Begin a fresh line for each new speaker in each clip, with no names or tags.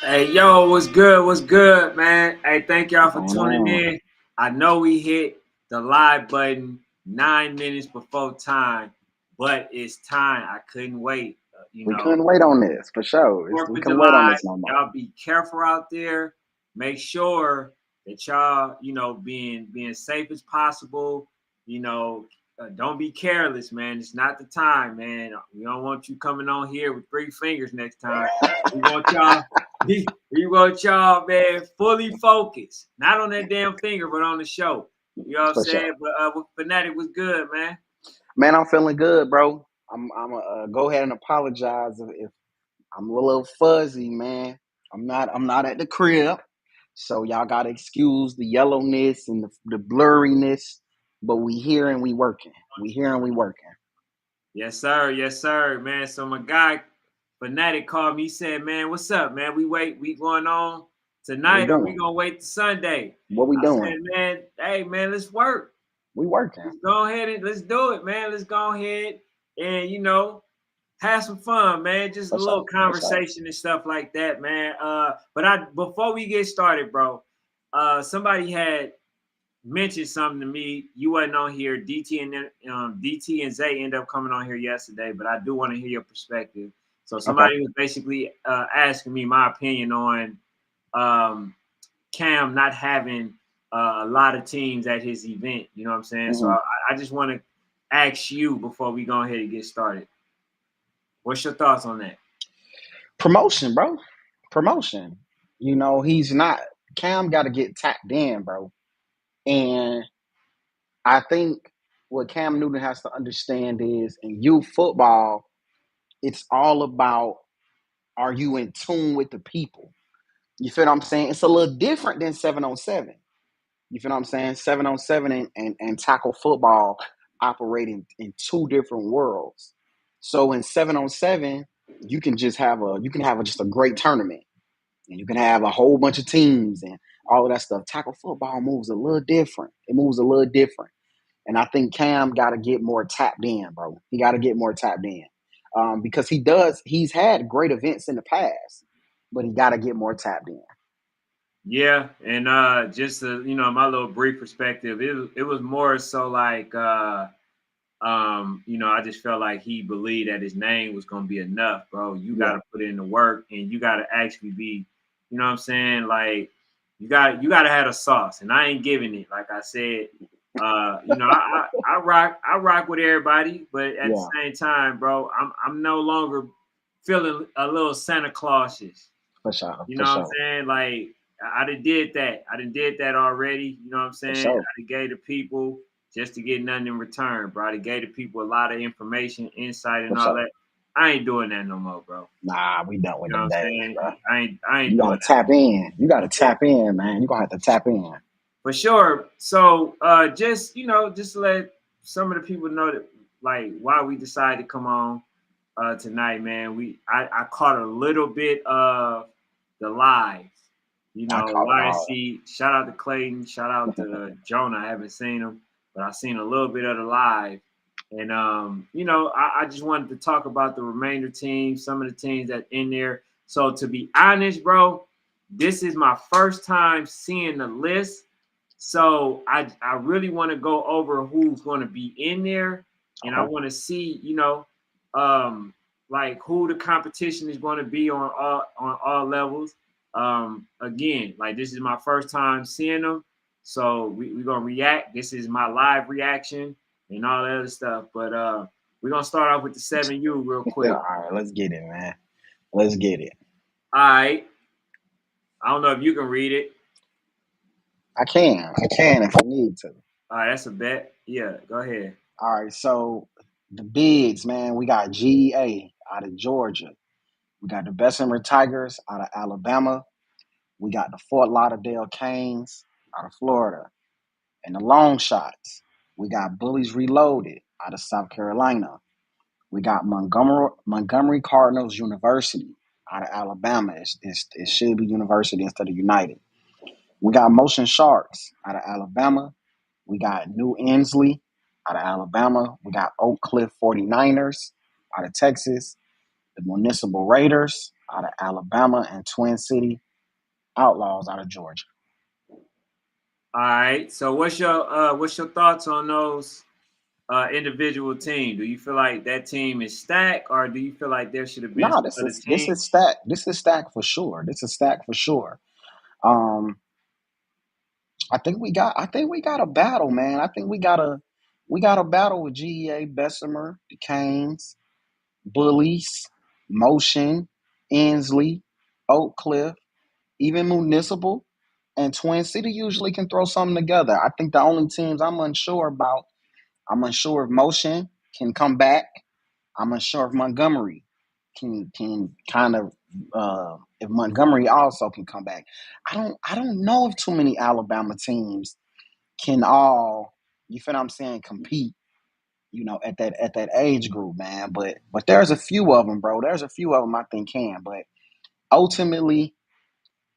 Hey, yo, what's good? What's good, man? Hey, thank y'all
What's
for
going
tuning
on?
in. I know we hit the live button 9 minutes before time, but it's time. I couldn't wait.
We couldn't wait on this for sure. We
4th of
couldn't wait on
July,
this no more.
y'all be careful out there. Make sure that y'all, being safe as possible. You know, don't be careless, man. It's not the time, man. We don't want you coming on here with 3 fingers next time. We want y'all. We want y'all, man, fully focused. Not on that damn finger, but on the show. You know what I'm
For sure.
saying? But Fanatic was good, man.
Man, I'm feeling good, bro. I'm go ahead and apologize if I'm a little fuzzy, man. I'm not at the crib, so y'all gotta excuse the yellowness and the blurriness. But we here and we working. We here and we working.
Yes, sir. Yes, sir, man. So my guy Fanatic called me. He said, "Man, what's up, man? We going on
What we
tonight, or we
doing?
gonna wait to Sunday?"
What we
I said,
doing?
"Man, hey, man, let's work.
We working
Let's go ahead and let's do it, man. Let's go ahead and have some fun, man. Just a
for
little
sure. For sure.
conversation and stuff like that, man. But I before we get started, bro, somebody had mentioned something to me. You wasn't on here. DT and Zay ended up coming on here yesterday, but I do want to hear your perspective. So
Okay.
somebody was basically asking me my opinion on um, Cam not having a lot of teams at his event. You know what I'm saying? So
hmm
I just want to ask you before we go ahead and get started. What's your thoughts on that?
Promotion, bro. Promotion. He's not. Cam got to get tapped in, bro. And I think what Cam Newton has to understand is in youth football, it's all about, are you in tune with the people? You feel what I'm saying? It's a little different than 7-on-7. You feel what I'm saying? 7-on-7 and tackle football operating in two different worlds. So in 7-on-7, you can have just a great tournament. And you can have a whole bunch of teams and all of that stuff. Tackle football moves a little different. It moves a little different. And I think Cam got to get more tapped in, bro. He got to get more tapped in because he's had great events in the past, but he got to get more tapped in.
Yeah, and just my little brief perspective, it was more so like I just felt like he believed that his name was gonna be enough, bro. You
Yeah,
gotta put in the work and you gotta actually be, you know what I'm saying? Like you gotta have a sauce. And I ain't giving it. Like I said, I rock with everybody, but at the
yeah,
same time, bro, I'm no longer feeling a little Santa Clausish.
for sure,
You know
for
what I'm
sure,
saying? Like I done did that. I done did that already. You know what I'm
for
saying?
sure,
I done gave the people just to get nothing in return, bro. I done gave the people a lot of information, insight,
for
and all
sure.
that. I ain't doing that no more, bro.
Nah, we done with
You know what
them
I'm
days, bro.
saying? I ain't
You
doing
gotta
that
tap in. You gotta tap in, man. You gonna have to tap in.
for sure. So just to let some of the people know that like why we decided to come on tonight, man. I caught a little bit of the live.
I call it all.
YNC, shout out to Clayton, shout out to Jonah. I haven't seen him, but I've seen a little bit of the live. And I just wanted to talk about the remainder teams, some of the teams that in there. So to be honest, bro, this is my first time seeing the list. So I really want to go over who's going to be in there, and I
Okay.
want to see, um, like who the competition is going to be on all levels. Again, like this is my first time seeing them, so we're gonna react. This is my live reaction and all that other stuff. But we're gonna start off with the 7U real
Yeah,
quick.
all right, let's get it, man. Let's get it.
All right, I don't know if you can read it.
I can if I need to.
All right, that's a bet. Yeah, go ahead.
All right, so the bigs, man, we got GA out of Georgia. We got the Bessemer Tigers out of Alabama. We got the Fort Lauderdale Canes out of Florida. And the long shots, we got Bullies Reloaded out of South Carolina. We got Montgomery Cardinals University out of Alabama. It should be University instead of United. We got Motion Sharks out of Alabama. We got New Ensley out of Alabama. We got Oak Cliff 49ers out of Texas. The Municipal Raiders out of Alabama, and Twin City Outlaws out of Georgia.
All right. So what's your thoughts on those individual teams? Do you feel like that team is stacked, or do you feel like there should have been
No,
some
this
other
is this
teams?
is stacked. This is stacked for sure. This is stacked for sure. Um, I think we got a battle, man. I think we got a battle with GEA, Bessemer, the Canes, Bullies, Motion, Ensley, Oak Cliff, even Municipal, and Twin City usually can throw something together. I think the only teams I'm unsure about, I'm unsure if Motion can come back. I'm unsure if Montgomery can kind of if Montgomery also can come back. I don't know if too many Alabama teams can all, you feel what I'm saying, compete, at that age group, man. But there's a few of them, bro. There's a few of them I think can. But ultimately,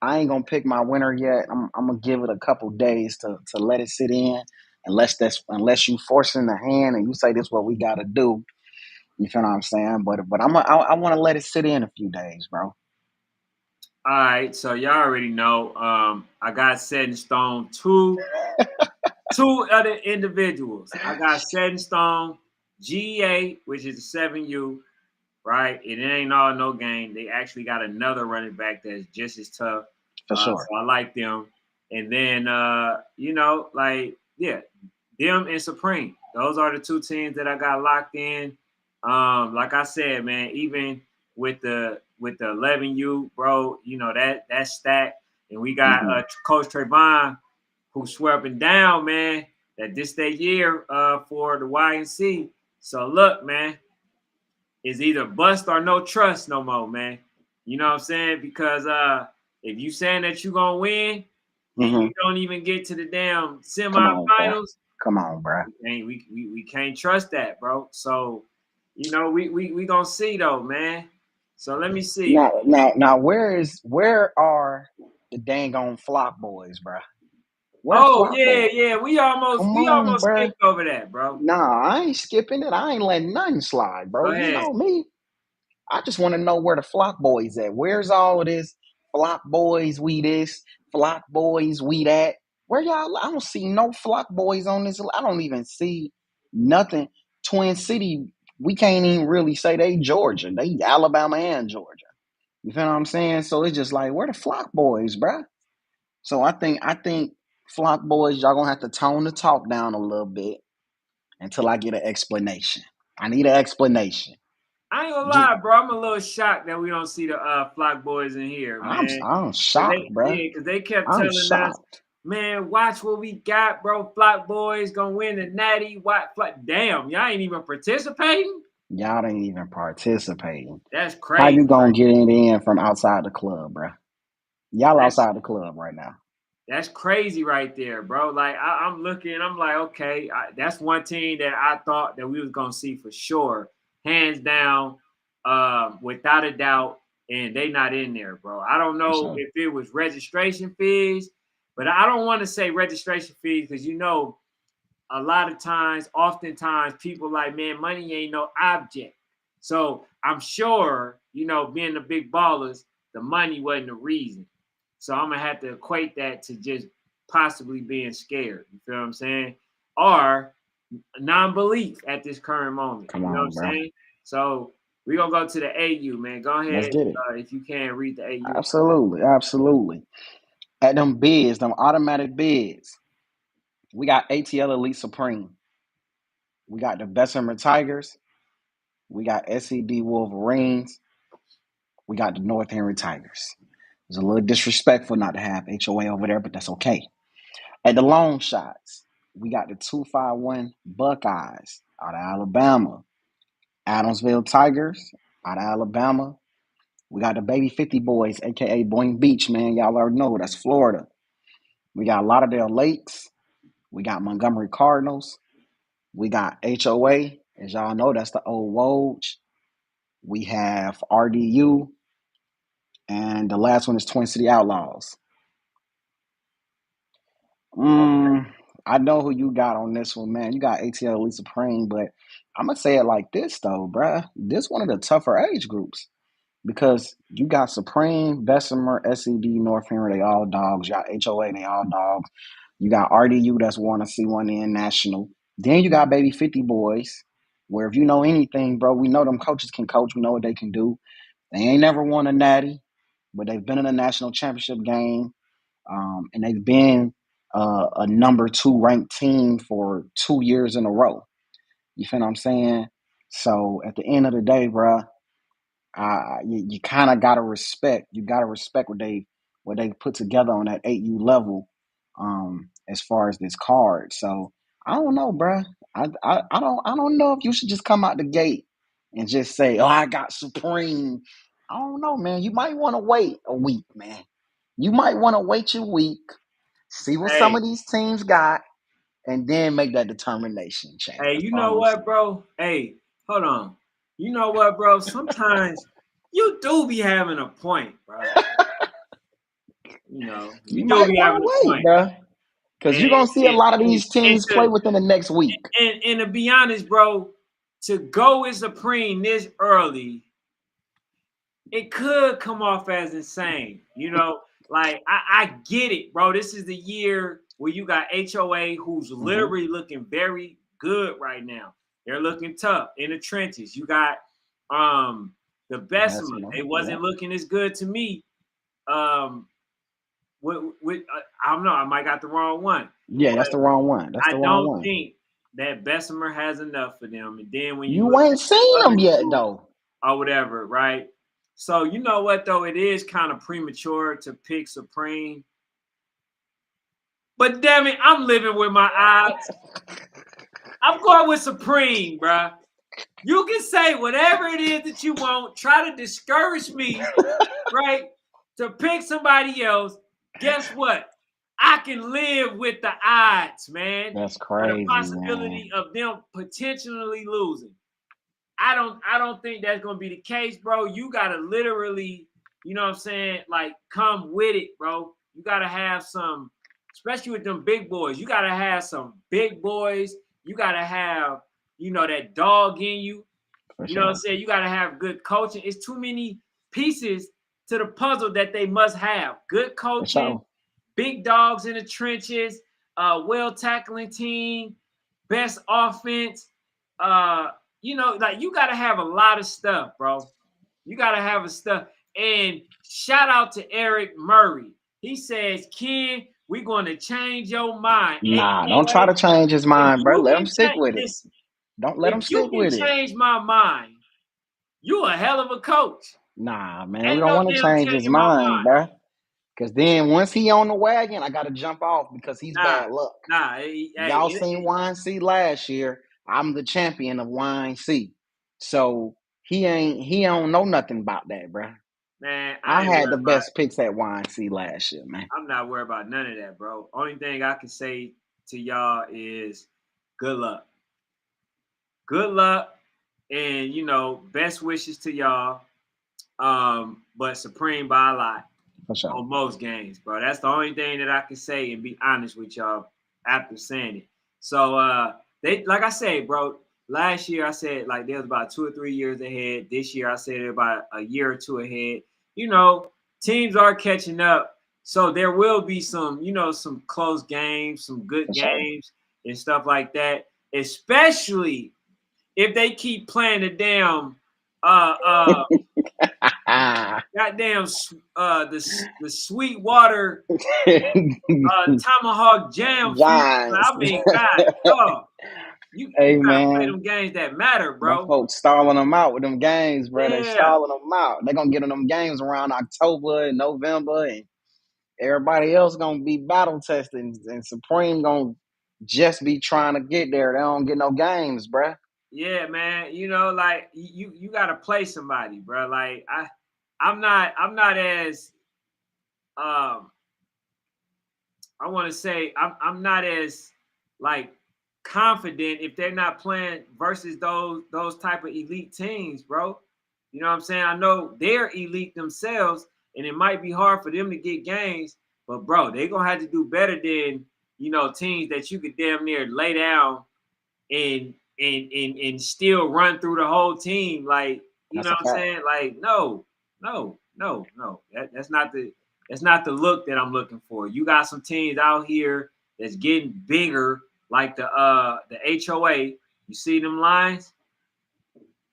I ain't gonna pick my winner yet. I'm gonna give it a couple days to let it sit in. Unless you forcing the hand and you say this is what we gotta do. You feel what I'm saying? But I want to let it sit in a few days, bro.
All right. So y'all already know. I got set in stone two other individuals. I got set in stone GA, which is the 7U, right? And it ain't all no game. They actually got another running back that's just as tough.
For sure.
So I like them. And then like, yeah, them and Supreme. Those are the two teams that I got locked in. Like I said, man, even with the 11U, bro, that's stacked. And we got
Hmm.
Coach Trayvon, who swear up and down, man, that this day year for the YNC. So look, man, it's either bust or no trust no more, man. You know what I'm saying? Because if you saying that you're gonna win and
Hmm.
you don't even get to the damn
Come on, bro.
semifinals,
Come on, bro.
we can't trust that, bro. So, we gonna see though, man. So let me see.
Now, where are the dang on Flock boys, bro? Where
Oh
Flock
yeah,
boys?
yeah. We almost
Come
we
on,
almost
bro.
skipped over that, bro.
Nah, I ain't skipping it. I ain't letting nothing slide,
Go
bro. You
ahead.
know me. I just want to know where the Flock boys at. Where's all of this? Flock boys, we this. Flock boys, we that. Where y'all? I don't see no Flock boys on this. I don't even see nothing. Twin City, we can't even really say they Georgia. They Alabama and Georgia. You feel what I'm saying? So it's just like, where the Flock boys, bruh? So I think Flock boys, y'all gonna have to tone the talk down a little bit until I get an explanation. I need an explanation.
I ain't gonna
Get,
lie, bro. I'm a little shocked that we don't see the Flock boys in here, man.
I'm
Cause
shocked, bruh.
cause they kept
I'm
telling us,
shocked.
man, watch what we got, bro. Flock boys gonna win the natty. What? Damn, y'all ain't even participating.
Y'all ain't even participating.
That's
How
crazy,
you gonna
right?
get it in from outside the club, bruh? Y'all
That's
outside the club right now.
That's crazy right there, bro. Like I'm looking, I'm like, okay, that's one team that I thought that we was gonna see for sure, hands down, without a doubt, and they not in there, bro. I don't
For
know
sure.
if it was registration fees, but I don't want to say registration fees because a lot of times, oftentimes, people like, man, money ain't no object. So I'm sure, being the big ballers, the money wasn't the reason. So I'm gonna have to equate that to just possibly being scared. You feel what I'm saying? Or non-belief at this current moment.
Come
You know what I'm
on, bruh.
saying? So we're gonna go to the AU, man. Go
Let's
ahead,
get it.
if you can read the AU.
Absolutely, absolutely. At them bids, them automatic bids, we got ATL Elite Supreme. We got the Bessemer Tigers. We got SED Wolverines. We got the North Henry Tigers. It's a little disrespectful not to have HOA over there, but that's okay. At the long shots, we got the 251 Buckeyes out of Alabama. Adamsville Tigers out of Alabama. We got the Baby 50 Boys, aka Boynton Beach, man. Y'all already know that's Florida. We got Lauderdale Lakes. We got Montgomery Cardinals. We got HOA. As y'all know, that's the old Woj. We have RDU. And the last one is Twin City Outlaws. Mm, I know who you got on this one, man. You got ATL Elite Supreme, but I'm gonna say it like this though, bruh. This one of the tougher age groups because you got Supreme, Bessemer, SED, North Henry, they all dogs. You got HOA, they all dogs. You got RDU, that's one to C1N National. Then you got Baby 50 Boys, where if you know anything, bro, we know them coaches can coach. We know what they can do. They ain't never won a natty, but they've been in a national championship game. And they've been a number 2 ranked team for 2 years in a row. You feel what I'm saying? So at the end of the day, bro, you kind of gotta respect. You gotta respect what they put together on that 8U level, as far as this card. So I don't know, bro. I don't know if you should just come out the gate and just say, "Oh, I got Supreme." I don't know, man. You might want to wait a week, man. You might want to wait your week, see what some
Hey,
of these teams got, and then make that determination, Chad.
hey,
That's
you know
all I'm
what,
saying.
bro? Hey, hold on. You know what, bro? Sometimes you do be having a point, bro.
You
You do
might
be
want
having
to
a
wait,
point.
bro, because
And
you're gonna see a
and,
lot of
and,
these
and
teams play
to
within the next week.
and to be honest, bro, to go with Supreme this early, it could come off as insane. Like I get it, bro. This is the year where you got HOA who's
Mm-hmm.
literally looking very good right now. They're looking tough in the trenches. You got the Bessemer.
Bessemer,
They
yeah,
wasn't looking as good to me. Um I don't know, I might got the wrong one.
yeah.
But
That's the wrong one. That's
I
the wrong
don't
one.
think that Bessemer has enough for them. And then when you
You
look
ain't
at
seen
the
them
other
yet,
two,
though.
or whatever, right? So you know what though, it is kind of premature to pick Supreme. But damn it, I'm living with my odds. I'm going with Supreme, bruh. You can say whatever it is that you want, try to discourage me, right? To pick somebody else. Guess what? I can live with the odds, man.
That's
For the
crazy, man.
possibility of them potentially losing. I don't think that's gonna be the case, bro. You gotta literally, you know what I'm saying, like come with it, bro. You gotta have some, especially with them big boys, you gotta have some big boys. You gotta have, that dog in you.
For
You know what I'm
sure.
saying? You gotta have good coaching. It's too many pieces to the puzzle that they must have. Good
For
coaching,
sure.
big dogs in the trenches, well tackling team, best offense. Uh, like you gotta have a lot of stuff, bro. You gotta have a stuff. And shout out to Eric Murray. He says, Ken, we're gonna change your mind.
Nah, don't try
AKA,
to change his
if
mind, bro.
you
Let him
can
stick
change
with it.
this,
Don't let
if
him
you
stick
can
with it.
change my mind, you a hell of a coach.
Nah, man, we
Ain't
don't
no
want to
damn
change his
changing my
mind,
mind.
bro. Because then once he on the wagon, I gotta jump off because he's
Nah,
bad luck.
nah.
Y'all seen YNC last year. I'm the champion of YNC. So he don't know nothing about that, bro.
Man, I
I
ain't
had the
worried about
best picks at YNC last year, man.
I'm not worried about none of that, bro. Only thing I can say to y'all is good luck. Good luck, and best wishes to y'all. But Supreme by a lot
For sure.
on most games, bro. That's the only thing that I can say and be honest with y'all after saying it. So they like I said, bro. Last year I said like they was about 2 or 3 years ahead. This year I said they're about a year or two ahead. Teams are catching up. So there will be some close games, some good
For sure.
games and stuff like that. Especially if they keep playing the damn uh uh goddamn the Sweetwater tomahawk jam feast.
Giants.
I mean, God, dog, you
Hey,
gotta play
man.
them games that matter,
Them
bro.
folks stalling them out with them games, bro. They
Yeah,
stalling them out. They're going to get in them games around October and November, and everybody else going to be battle testing, and Supreme going to just be trying to get there. They don't get no games, bro.
yeah, man. Like you gotta play somebody, bro. Like I'm not as um I want to say I'm not as like confident if they're not playing versus those type of elite teams, bro. You know what I'm saying? I know they're elite themselves, and it might be hard for them to get games, but bro, they're gonna have to do better than teams that you could damn near lay down and still run through the whole team. Like, you
That's
know
a
what I'm
fact.
saying? Like, no. No, no, no. That's not the look that I'm looking for. You got some teams out here that's getting bigger, like the HOA. You see them lines,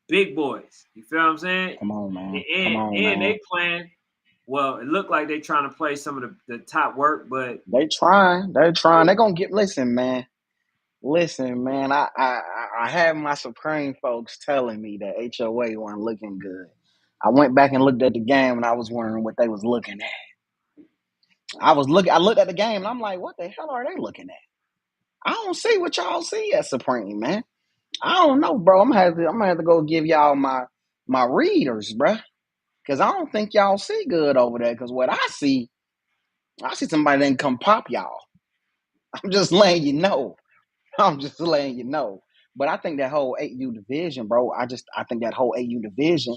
big boys. You feel what I'm saying?
Come on,
And
man. Come
and,
on,
and
man.
they playing. Well, it looked like they trying to play some of the top work, but
They trying. They trying. They gonna get. Listen, man. Listen, man. I had my Supreme folks telling me that HOA wasn't looking good. I went back and looked at the game, and I was wondering what they was looking at. I looked at the game, and I'm like, what the hell are they looking at? I don't see what y'all see at Supreme, man. I don't know, bro. I'm gonna have to go give y'all my readers, bro, because I don't think y'all see good over there. Because what I see somebody that can come pop y'all. I'm just letting you know. I'm just letting you know. But I think that whole 8U division, bro. I think that whole 8U division.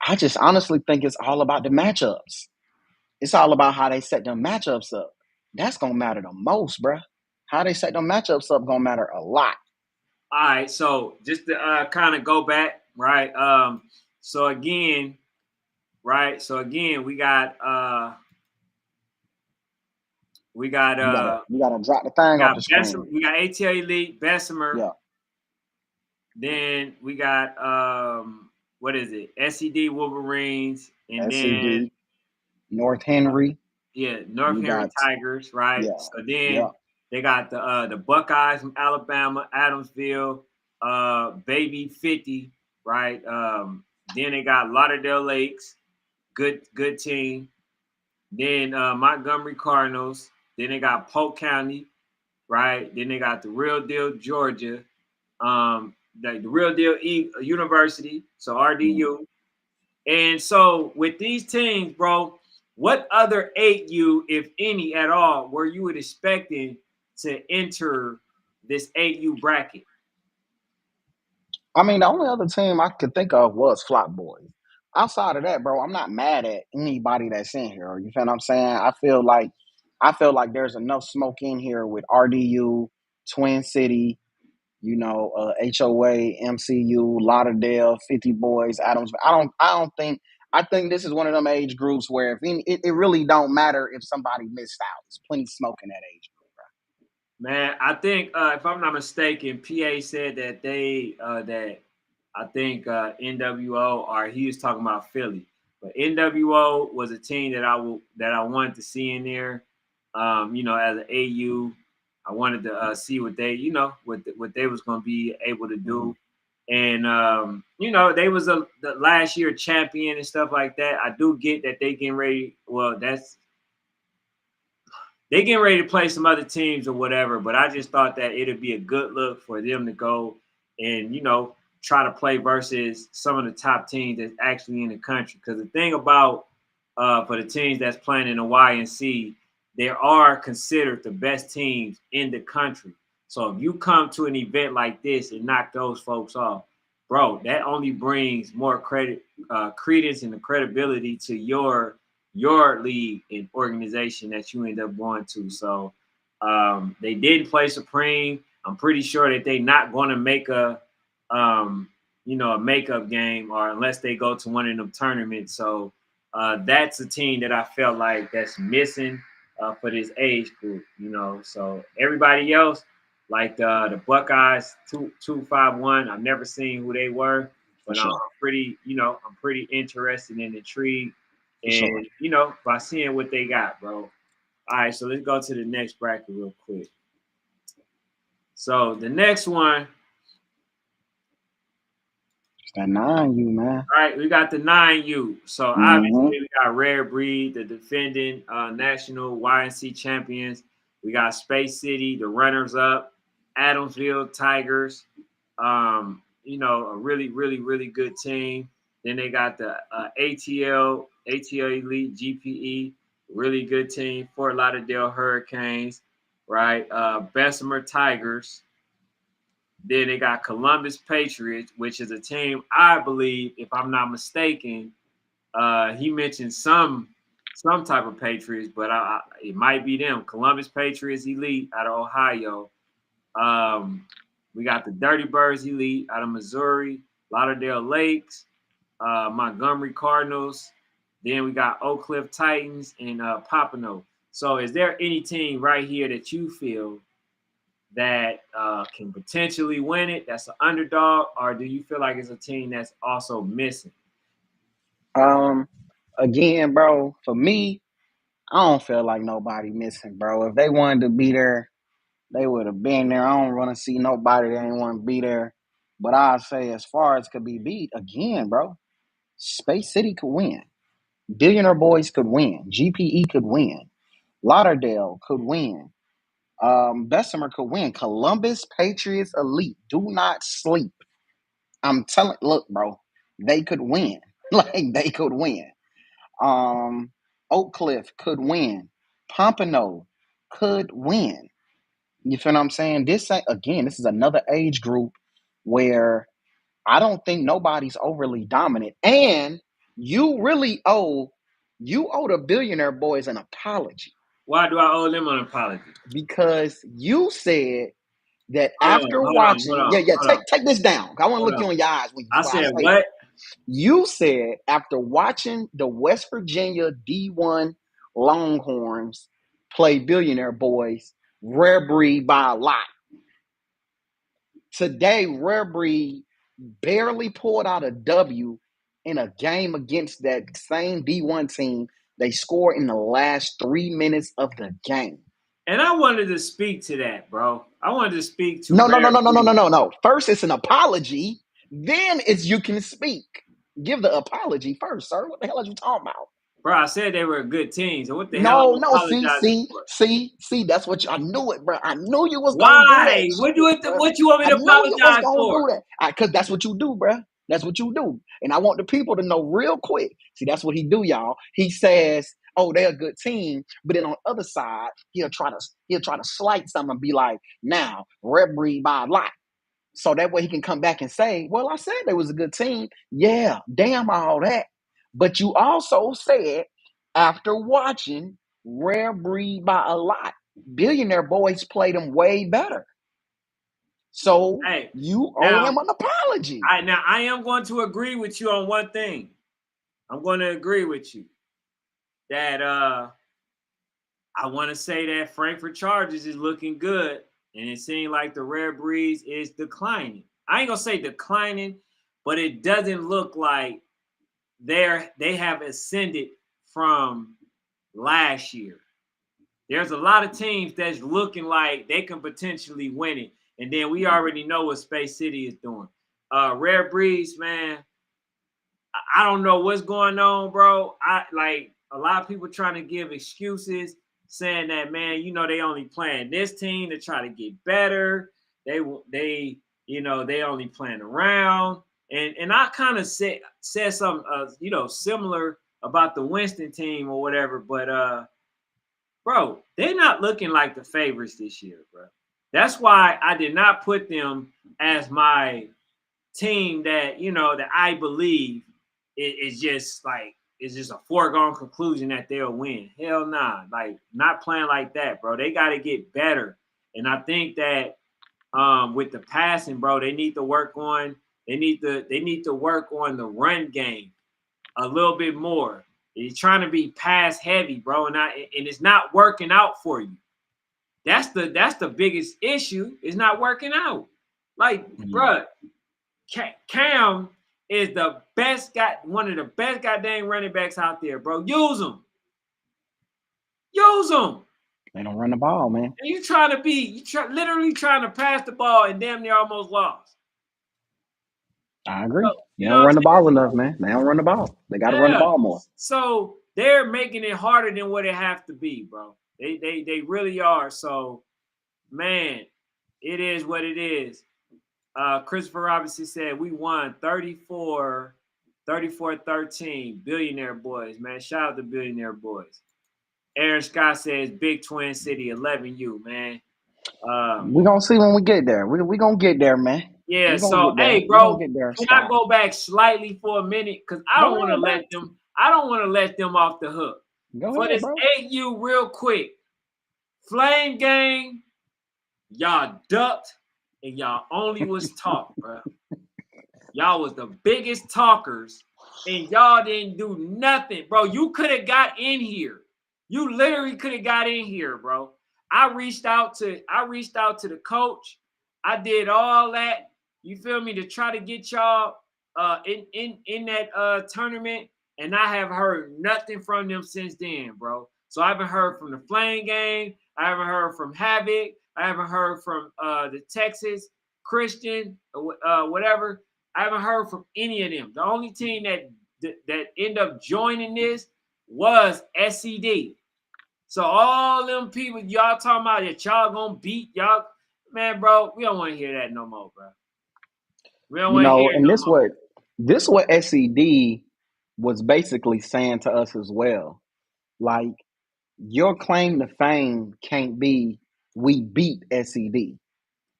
I just honestly think it's all about the matchups. It's all about how they set them matchups up. That's gonna matter the most, bro. How they set them matchups up gonna matter a lot.
all right. So just to kind of go back, right? So again, right? So again, we got
You gotta drop the thing off the screen.
We got ATL Elite, Bessemer.
Yeah,
Then we got what is it? SED Wolverines, and then
SCD, North Henry.
yeah, North
You
Henry
got
Tigers, right?
yeah,
So
yeah.
then they got the Buckeyes from Alabama, Adamsville, Baby 50, right? Then they got Lauderdale Lakes, good team. Then Montgomery Cardinals. Then they got Polk County, right? Then they got the Real Deal Georgia, the Real Deal University, so
Mm.
RDU. And so with these teams, bro, what other 8U, if any at all, were you expecting to enter this 8U bracket?
I mean, the only other team I could think of was Flop Boys. Outside of that, bro, I'm not mad at anybody that's in here. You feel what I'm saying? I feel like there's enough smoke in here with RDU, Twin City, HOA, MCU, Lauderdale, 50 Boys, Adams. I don't think. I think this is one of them age groups where if any, it really don't matter if somebody missed out. There's plenty of smoke in that age group,
Man, I think if I'm not mistaken, PA said that that I think NWO, or he was talking about Philly, but NWO was a team that I wanted to see in there. As an AU, I wanted to see what they, what they was going to be able to
bro.
do, and they was the last year champion and stuff like that. I do get that they getting ready. Well, they getting ready to play some other teams or whatever. But I just thought that it'd be a good look for them to go and try to play versus some of the top teams that's actually in the country. Because the thing about for the teams that's playing in the YNC, they are considered the best teams in the country. So if you come to an event like this and knock those folks off, bro, that only brings more credence and the credibility to your league and organization that you end up going to. So they didn't play Supreme. I'm pretty sure that they're not going to make a makeup game, or unless they go to one of them tournaments. So that's a team that I felt like that's missing for this age group. So everybody else, like the Buckeyes 251, I've never seen who they were,
For
but
sure,
I'm pretty interested and intrigued,
for sure.
and by seeing what they got, bro. All right, so let's go to the next bracket real quick. So the next one,
It's that 9U, man.
all right, we got the 9U. So obviously
Mm-hmm.
we got Rare Breed, the defending national YNC champions. We got Space City, the runners up, Adamsville Tigers. A really, really, really good team. Then they got the ATL Elite, GPE, really good team. Fort Lauderdale Hurricanes, right? Bessemer Tigers. Then they got Columbus Patriots, which is a team I believe, if I'm not mistaken, he mentioned some type of Patriots, but it might be them. Columbus Patriots Elite out of Ohio. Um, we got the Dirty Birds Elite out of Missouri, Lauderdale Lakes. Montgomery Cardinals. Then we got Oak Cliff Titans and Pompano. So is there any team right here that you feel that can potentially win it, that's an underdog, or do you feel like it's a team that's also missing?
Um, again, bro, for me, I don't feel like nobody missing, bro. If they wanted to be there, they would have been there. I don't want to see nobody that ain't want to be there. But I say, as far as could be beat, again, bro, Space City could win. Billionaire Boys could win. GPE could win. Lauderdale could win. Bessemer could win. Columbus Patriots Elite. Do not sleep. I'm telling, look, bro, they could win. Like, they could win. Oak Cliff could win. Pompano could win. You feel what I'm saying? This is another age group where I don't think nobody's overly dominant. And you owe the Billionaire Boys an apology.
Why do I owe them an apology?
Because you said that
Hold
after
on, hold on, hold
watching,
on, hold on,
take this down. I want to
hold
look you
on.
in your eyes when
I
I
said
say it.
what?
You said after watching the West Virginia D1 Longhorns play Billionaire Boys, rare breed by a lot. Today, rare breed barely pulled out a W in a game against that same D1 team. They scored in the last 3 minutes of the game.
And I wanted to speak to that, bro. I wanted to speak to
No, no, no,
Rare
no, no, no, no,
Breed.
no, no. First, it's an apology. Then it's you can speak. Give the apology first, sir. What the hell are you talking about?
Bro, I said they were a good team. So what the hell
No,
I'm
no.
apologizing for?
See. That's what I knew it, bro. I knew you was gonna do that
Why?
shit, bro.
What you want me
I
to
knew you was
apologize
gonna
for?
do that. Cause that's what you do, bro. That's what you do. And I want the people to know real quick. See, that's what he do, y'all. He says, "Oh, they're a good team," but then on the other side, he'll try to slight something and be like, "Now, red breed by a lot." So that way he can come back and say, well, I said they was a good team. Yeah, damn all that. But you also said after watching Rare Breed by a lot, Billionaire Boys played them way better. So
Hey,
you owe
now
him an apology.
I am going to agree with you on one thing. I'm going to agree with you that I want to say that Frankfurt Chargers is looking good, and it seems like the Rare Breeds is declining. I ain't gonna say declining, but it doesn't look like they have ascended from last year. There's a lot of teams that's looking like they can potentially win it, and then we already know what Space City is doing. Rare Breeds, man, I don't know what's going on, bro. I like a lot of people trying to give excuses, saying that, man, they only playing this team to try to get better. They they only playing around, and I kind of said something similar about the Winston team or whatever, but bro, they're not looking like the favorites this year, bro. That's why I did not put them as my team that I believe is just like it's just a foregone conclusion that they'll win. Hell nah, like not playing like that, bro. They got to get better, and I think that with the passing, bro, they need to work on the run game a little bit more. He's trying to be pass heavy, bro, and it's not working out for you. That's the biggest issue. It's not working out. Like, bro, Cam is one of the best goddamn running backs out there, bro. Use him. Use him.
They don't run the ball, man.
And literally trying to pass the ball and damn near almost lost.
I agree.
So,
They
you know
don't
what
run the
I'm
ball
saying?
enough, man. They don't run the ball. They got to run the
Yeah.
ball more.
So they're making it harder than what it has to be, bro. They really are. So, man, it is what it is. Christopher Robinson said we won 34-13. Billionaire Boys, man. Shout out to Billionaire Boys. Aaron Scott says Big Twin City 11U, man.
We're going to see when we get there. We're going to get there, man.
Yeah,
We're going to
so
get there.
hey,
We're going
bro,
to get there,
can I
Scott.
go back slightly for a minute? Because I don't want to let them off the hook.
Go
For
ahead,
this
bro.
8U real quick. Flame gang, y'all ducked and y'all only was talk, bro. Y'all was the biggest talkers and y'all didn't do nothing, bro. You could have got in here. You literally could have got in here, bro. I reached out to the coach. I did all that. You feel me, to try to get y'all in that tournament, and I have heard nothing from them since then, bro. So I haven't heard from the Flame Gang. I haven't heard from Havoc. I haven't heard from the Texas Christian, whatever. I haven't heard from any of them. The only team that ended up joining this was SED. So all them people y'all talking about that y'all gonna beat y'all, man, bro, we don't want to hear that no more, bro. We don't want to hear it
And
no more.
this what SED was basically saying to us as well. Like, your claim to fame can't be we beat SED.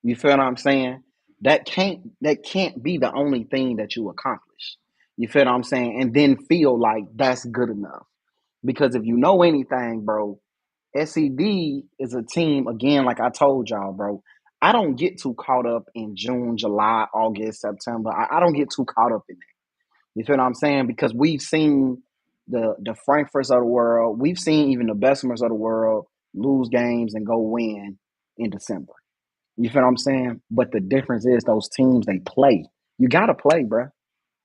You feel what I'm saying? That can't be the only thing that you accomplish. You feel what I'm saying? And then feel like that's good enough. Because if you know anything, bro, SED is a team, again, like I told y'all, bro. I don't get too caught up in June, July, August, September. I don't get too caught up in that. You feel what I'm saying? Because we've seen the Frankfurts of the world, we've seen even the Bessemers of the world lose games and go win in December. You feel what I'm saying? But the difference is those teams, they play. You gotta play, bro.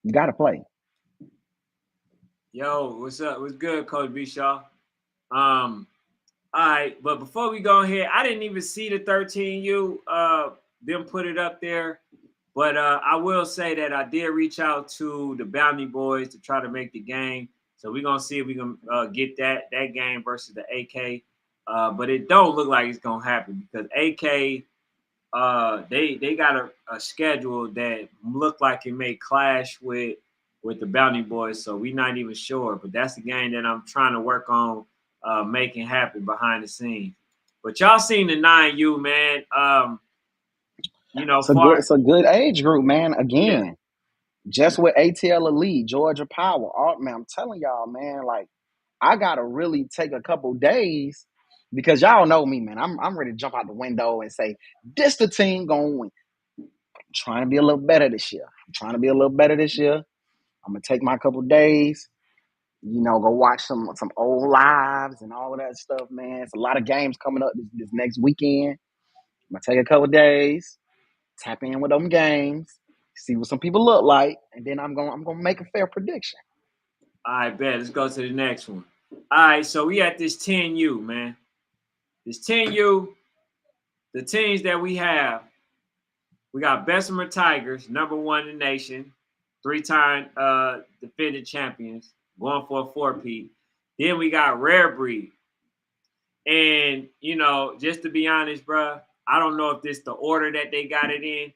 You gotta play.
Yo, what's up? What's good, Coach B. Shaw? All right, but before we go ahead, I didn't even see the 13U them put it up there. But I will say that I did reach out to the Bounty Boys to try to make the game. So we're gonna see if we can get that game versus the AK. But it don't look like it's gonna happen because AK they got a schedule that look like it may clash with the Bounty Boys. So we're not even sure. But that's the game that I'm trying to work on making happen behind the scenes. But y'all seen the 9U, man.
It's a good age group, man.
Yeah.
Again, just with ATL Elite, Georgia Power, man, I'm telling y'all, man, like, I gotta really take a couple days because y'all know me, man. I'm ready to jump out the window and say, this the team gonna win. I'm trying to be a little better this year. I'm gonna take my couple days, go watch some old lives and all of that stuff, man. It's a lot of games coming up this next weekend. I'm gonna take a couple days, tap in with them games, see what some people look like, and then I'm gonna make a fair prediction.
All right, bet. Let's go to the next one. All right, so we at this 10U, man. This 10U, the teams that we have, we got Bessemer Tigers, number one in the nation, 3-time defending champions, going for a 4-peat. Then we got Rare Breed. And, just to be honest, bro, I don't know if this the order that they got it in.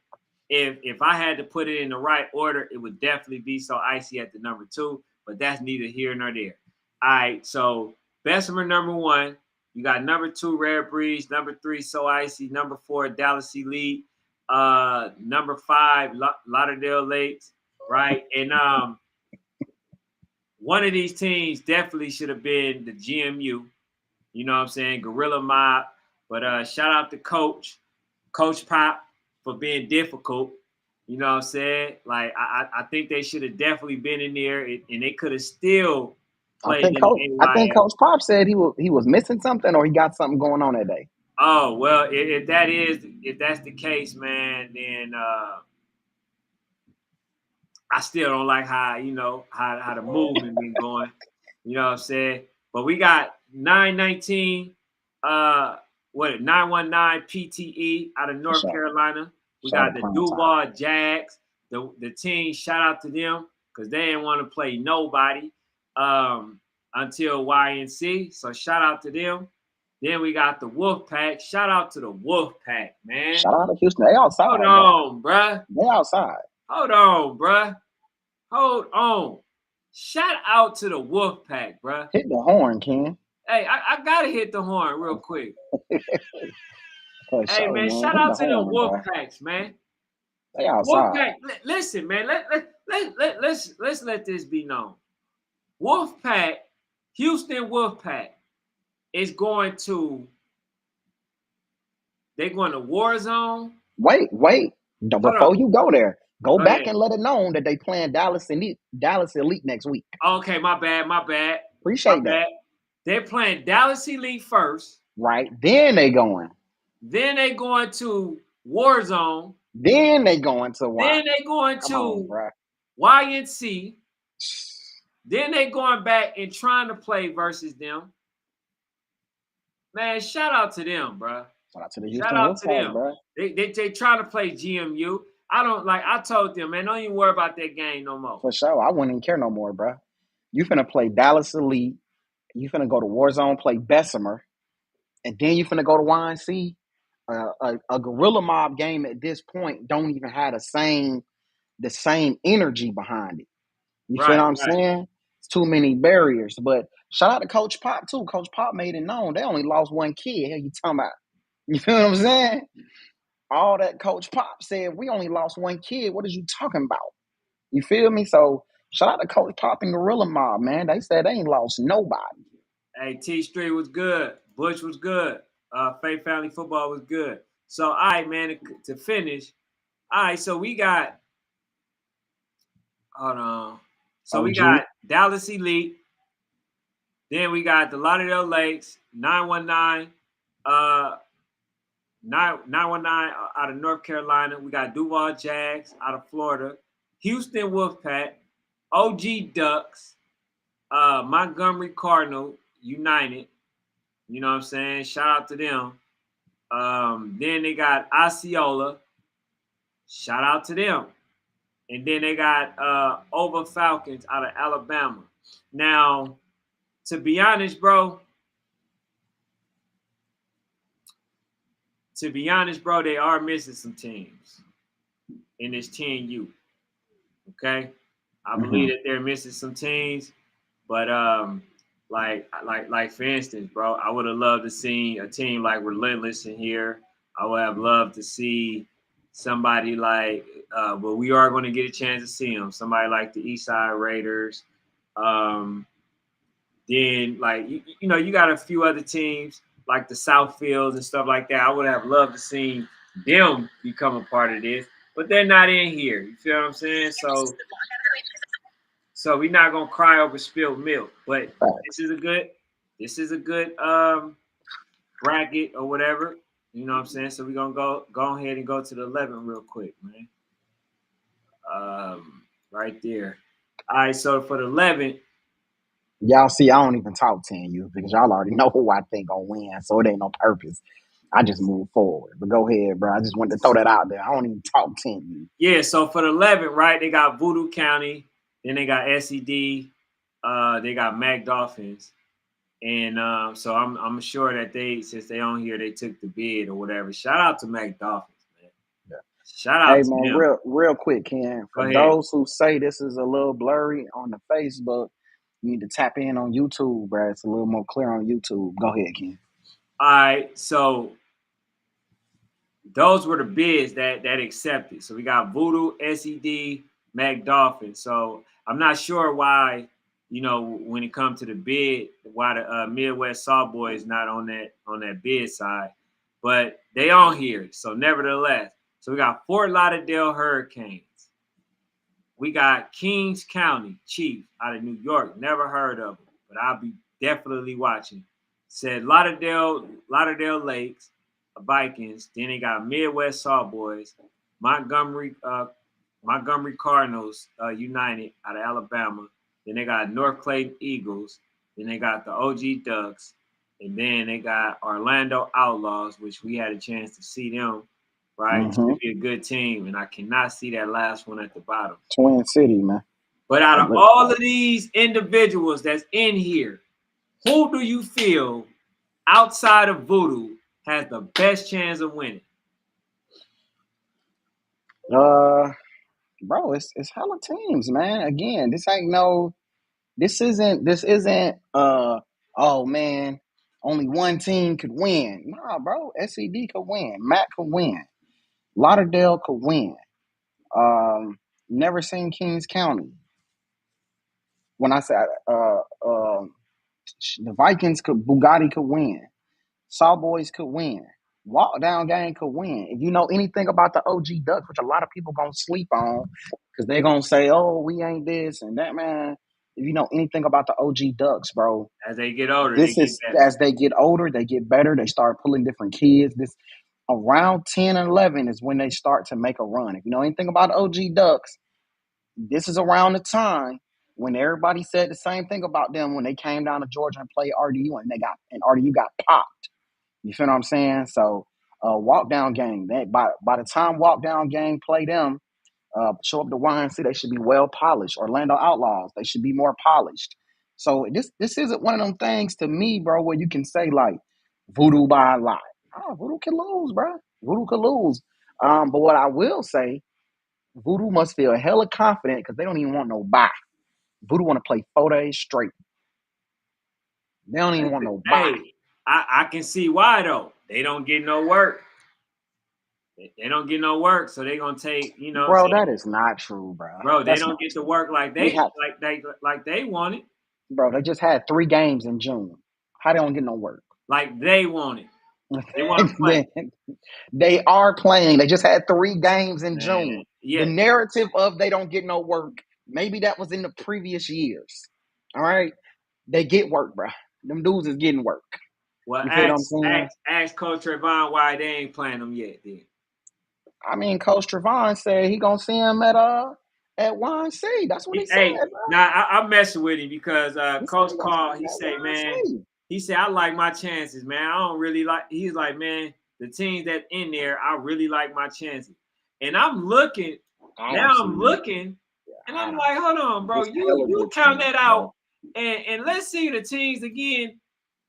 If I had to put it in the right order, it would definitely be So Icy at the number 2, but that's neither here nor there. All right, so Bessemer number 1. You got number 2 Rare Breeze, number 3 So Icy, number 4 Dallas Elite, number 5 Lauderdale Lakes, right? And one of these teams definitely should have been the GMU. You know what I'm saying? Gorilla Mob. But shout out to Coach Pop for being difficult. You know what I'm saying? Like, I think they should have definitely been in there, and they could have still played in
I think
AYF.
Coach Pop said he was missing something or he got something going on that day.
Oh, well, if that's the case, man, then I still don't like how how the movement been going. You know what I'm saying? But we got 919, 919 PTE out of North Carolina. We got the Duval Jags. The team, shout out to them because they didn't want to play nobody until YNC. So shout out to them. Then we got the Wolf Pack. Shout out to the Wolf Pack, man.
Shout out to Houston. They outside.
Hold on, bruh.
They outside.
Hold on, bruh. Hold on. Shout out to the Wolf Pack, bruh.
Hit the horn, Ken.
Hey, I gotta hit the horn real quick. Hey, man, shout
hit
out
the
to the
horn,
Wolf
bro.
Packs, man.
They outside.
Wolf Pack, listen, man. Let's let this be known. Wolf Pack, Houston Wolf Pack is going to. They're going to Warzone.
Wait. Before you go there, Go
Go
back
ahead.
and let it known that they playing Dallas Elite next week.
Okay, my bad, my bad, my
Appreciate that.
bad. They're playing Dallas Elite first.
Right? Then they going.
Then they going to Warzone.
Then they going to Y.
Then they going
Come on,
to
bro.
YNC. Then they going back and trying to play versus them. Man, shout out to them, bro.
Shout out to the
Shout
Houston
out to
Roughnecks,
them.
bro.
They trying to play GMU. I told them, man, don't even worry about that game no more.
For sure. I wouldn't even care no more, bro. You finna play Dallas Elite. You finna go to Warzone, play Bessemer. And then you finna go to YNC. A Gorilla Mob game at this point don't even have the same energy behind it. You feel
Right,
what I'm
right.
saying? It's too many barriers. But shout out to Coach Pop too. Coach Pop made it known they only lost one kid. Hell, you talking about? You feel what I'm saying? All that Coach Pop said, we only lost one kid. What are you talking about? You feel me? So shout out to Coach Pop and Gorilla Mob, man. They said they ain't lost nobody.
Hey, T Street was good. Bush was good. Faith Family Football was good. So, all right, man, to finish. All right, so we got, hold on. So we
OG.
got Dallas Elite. Then we got the Lauderdale Lakes, 919, 919 out of North Carolina. We got Duval Jags out of Florida. Houston Wolfpack, OG Ducks, Montgomery Cardinal United. You know what I'm saying? Shout out to them. Then they got Osceola. Shout out to them. And then they got Over Falcons out of Alabama. Now, to be honest, bro, they are missing some teams in this 10U. Okay? I believe that they're missing some teams, but like for instance, bro, I would have loved to see a team like Relentless in here. I would have loved to see somebody like, but we are going to get a chance to see them. Somebody like the Eastside Raiders. Then like you got a few other teams like the Southfields and stuff like that. I would have loved to see them become a part of this, but they're not in here. You feel what I'm saying? So we're not gonna cry over spilled milk. But this is a good bracket or whatever. You know what I'm saying? So we're gonna go ahead and go to the 11 real quick, man. Right there. All right, so for the 11,
Y'all see, I don't even talk 10U because y'all already know who I think gonna win, so it ain't no purpose. I just move forward. But go ahead, bro. I just wanted to throw that out there. I don't even talk 10U.
yeah, so for the 11, right, they got Voodoo County, then they got SED, they got Mac Dolphins. And so I'm sure that since they on here, they took the bid or whatever. Shout out to Mac Dolphins, man.
Yeah.
Shout out
Hey
to
man,
them.
real quick, Ken.
Go
For
ahead.
those who say this is a little blurry on the Facebook, you need to tap in on YouTube, bro. It's a little more clear on YouTube. Go ahead, Ken.
All right, so those were the bids that accepted. So we got Voodoo, SED, Mac Dolphins. So I'm not sure why, when it comes to the bid, why the Midwest Sawboy is not on that bid side, but they on here. So nevertheless, so we got Fort Lauderdale Hurricanes. We got Kings County Chief out of New York. Never heard of them, but I'll be definitely watching. Said Lauderdale Lakes, Vikings. Then they got Midwest Sawboys, Montgomery Cardinals United out of Alabama. Then they got North Clayton Eagles. Then they got the OG Ducks. And then they got Orlando Outlaws, which we had a chance to see them. Right, it's going to be a good team, and I cannot see that last one at the bottom.
Twin City, man.
But out of all of these individuals that's in here, who do you feel outside of Voodoo has the best chance of winning?
Bro, it's hella teams, man. Again, this isn't oh man, only one team could win. Nah, bro, SED could win, Matt could win, Lauderdale could win. Never seen Kings County. When I say the Vikings Bugatti could win, Sawboys could win. Walk down game could win. If you know anything about the OG Ducks, which a lot of people gonna sleep on, because they're gonna say, "Oh, we ain't this and that." Man, if you know anything about the OG Ducks, bro,
As they get older, they
this
get
is
better.
as they get older, they get better. They start pulling different kids. This around 10 and 11 is when they start to make a run. If you know anything about OG Ducks, this is around the time when everybody said the same thing about them when they came down to Georgia and played RDU and RDU got popped. You feel what I'm saying? So walk down gang. By the time walk down gang play them, show up to YNC, they should be well polished. Orlando Outlaws, they should be more polished. So this isn't one of them things to me, bro, where you can say like voodoo by a lot. Oh, voodoo can lose, bro. Voodoo can lose. But what I will say, voodoo must feel hella confident because they don't even want no bye. Voodoo want to play 4 days straight. They don't even want no bye.
Hey, I can see why though. They don't get no work. They don't get no work, so they gonna take, you know what I'm
Bro,
saying?
that is not true, bro.
Bro, they
That's not
don't get to
true.
work like
We have,
they want it.
bro, they just had 3 games in June. How they don't get no work?
Like they want it. They want to play.
They are playing. They just had 3 games in
Man,
June. The
yeah.
narrative of they don't get no work, maybe that was in the previous years. All right? They get work, bro. Them dudes is getting work.
Well,
You feel what I'm saying?
ask Coach Trevon why they ain't playing them yet. Then
I mean, Coach Trevon said he gonna see him at YNC. That's what he said,
hey,
bro.
now I'm messing with him because
He said
Coach
he gonna
called.
see
He
him
say,
at
man,
YNC.
he said I like my chances, man. I don't really like. He's like, man, the teams that in there, I really like my chances. And I'm looking
I
now.
don't see
I'm
it.
looking, and
I
I'm
don't.
like, hold on, bro.
It's hella
You
good
count
teams,
that
bro.
out, and let's see the teams again.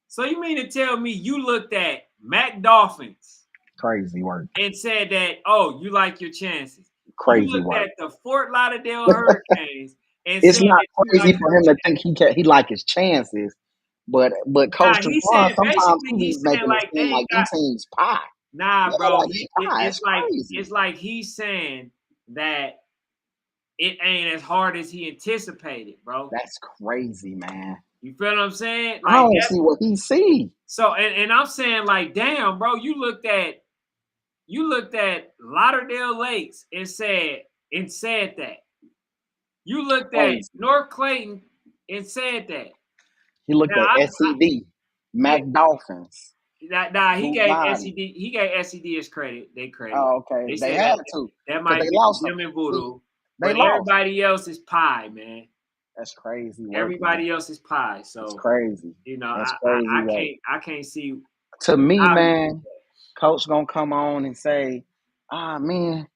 So you mean to tell me you looked at Mac Dolphins
Crazy work.
and said that, oh, you like your chances. You
Crazy
looked
work.
at the Fort Lauderdale Hurricanes and
It's
said
not
that you
crazy
like
for
your
him to think
chances.
he like his chances, but Coach
Nah, he
Trevon
said
sometimes
basically
he be
he's saying
making it
like they
seem like
ain't
them
got
teams pie.
nah,
Yeah,
bro.
like they pie. It's crazy.
It's like he's saying that it ain't as hard as he anticipated, bro.
That's crazy, man.
You feel what I'm saying?
I
Like
don't
that's
see what he see.
so and I'm saying like, damn, bro, you looked at Lauderdale Lakes and said that. You looked at
Crazy.
North Clayton and said that.
He looked
Now
at
I
SED,
yeah,
Mac Dolphins,
nah,
Blue Body.
He gave SED his credit. They credit.
Oh, okay.
They
They
said
had
that
to
that
because
might
they
be
lost him.
them and
See,
Voodoo,
they
but
lost.
everybody else is pie, man.
That's crazy work, man.
Everybody else is pie.
That's
So
crazy.
you know,
That's crazy work.
I can't see
To me,
how he
man, coach gonna come on and say, "Ah, man,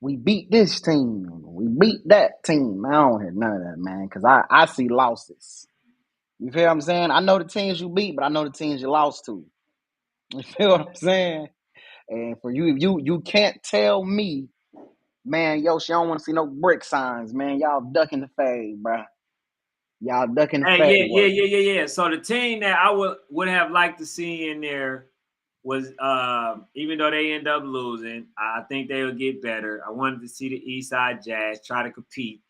we beat this team, we beat that team." I don't hear none of that, man, because I see losses. You feel what I'm saying? I know the teams you beat, but I know the teams you lost to. You feel what I'm saying? And for you, you can't tell me, man, Yoshi, I don't want to see no brick signs, man. Y'all ducking the fade, bro. Y'all ducking the
Hey,
fade work.
yeah. So the team that I would have liked to see in there was even though they end up losing, I think they'll get better. I wanted to see the Eastside Jazz try to compete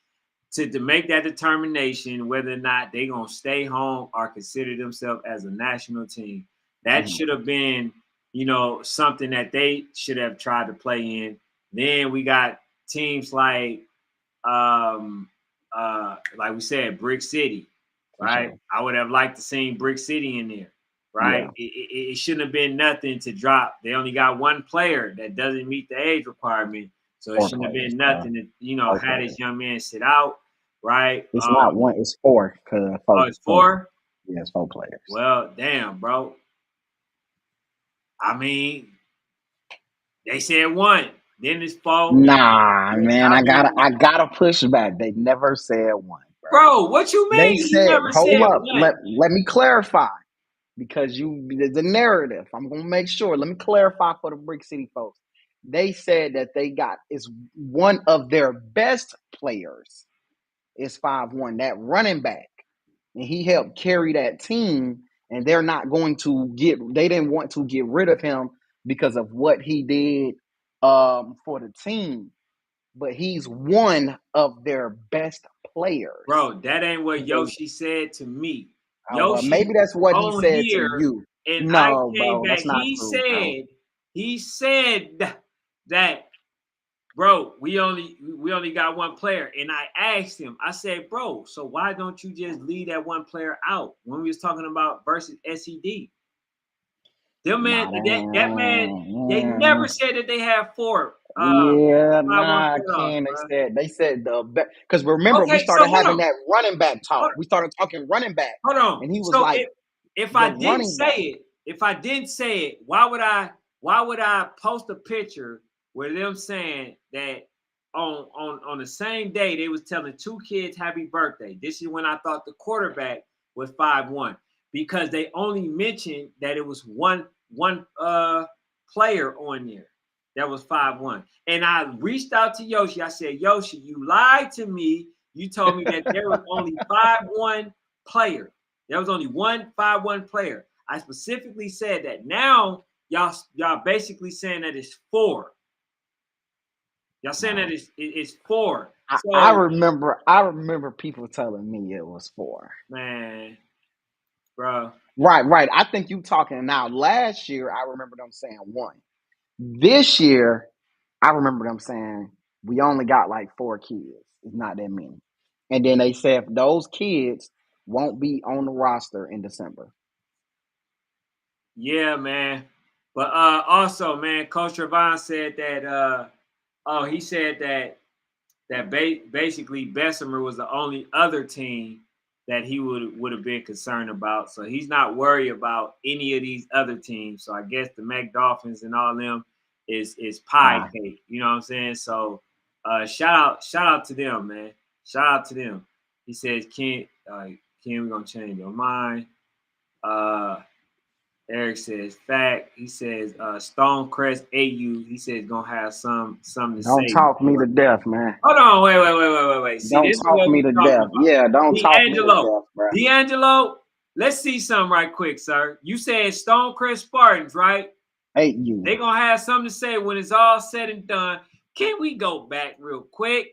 to make that determination whether or not they're gonna stay home or consider themselves as a national team. That
Mm-hmm.
should have been, you know, something that they should have tried to play in. Then we got teams um like we said, Brick City,
For
right?
sure.
I would have liked to see Brick City in there, right?
Yeah.
It shouldn't have been nothing to drop. They only got one player that doesn't meet the age requirement, so it
Four
shouldn't have
players,
been
bro.
nothing to, you know,
Four
have
players.
this young man sit out, right?
It's not one. It's four.
Oh, it's four.
Yeah, it's 4 players.
Well, damn, bro. I mean, they said one, then it's four.
Nah, man,
I mean,
I gotta push back. They never said one, bro.
bro, what you
They
mean? You
said,
never
hold
said
up,
one?
let me clarify because the narrative. I'm gonna make sure. Let me clarify for the Brick City folks. They said that they got is one of their best players is 5'1", that running back, and he helped carry that team. And they're not going to they didn't want to get rid of him because of what he did for the team. But he's one of their best players.
Bro, that ain't what
They,
Yoshi said to me.
well, maybe
Yoshi
that's what he
on
said to
here,
you.
and I
No,
came
bro,
back.
that's not true, bro.
He said that, bro, we only got one player. And I asked him, I said, bro, so why don't you just leave that one player out when we was talking about versus SED? Them man,
Nah,
that man, they never said that they have four.
yeah,
5-1
nah,
playoffs,
Ken.
bro.
They said because remember we
Okay, so
started
hold
having
on,
that running back talk.
hold,
We started talking running back,
hold on.
and he was
So
like
if
the
I didn't
running
say
back.
it, why would I post a picture with them saying that on the same day they was telling two kids happy birthday? This is when I thought the quarterback was 5-1 because they only mentioned that it was one player on there that was 5-1. And I reached out to Yoshi. I said, Yoshi, you lied to me. You told me that there was only 5-1 player. There was only one 5-1 player. I specifically said that. Now y'all basically saying that it's 4. Y'all saying that it's 4.
I
So
remember people telling me it was 4.
man, bro.
Right. I think you talking now. Last year, I remember them saying 1. This year, I remember them saying we only got like 4 kids. It's not that many. And then they said those kids won't be on the roster in December.
Yeah, man. But also, man, Coach Trevon said that he said that basically Bessemer was the only other team that he would have been concerned about. So he's not worried about any of these other teams. So I guess the Mac Dolphins and all them is pie
Bye.
cake. You know what I'm saying? So shout out to them, man. Shout out to them. He says, Ken, we're gonna change your mind. Eric says fact. He says Stonecrest AU. He says gonna have something to
Don't
say
talk me
before.
to death, man.
Hold on, wait. See,
Don't
this is
talk
what
me
we
to
talking
death.
about.
Yeah, don't talk me to
D'Angelo,
death, bro.
let's see something right quick, sir. You said Stonecrest Spartans, right?
AU.
They gonna have something to say when it's all said and done. Can we go back real quick?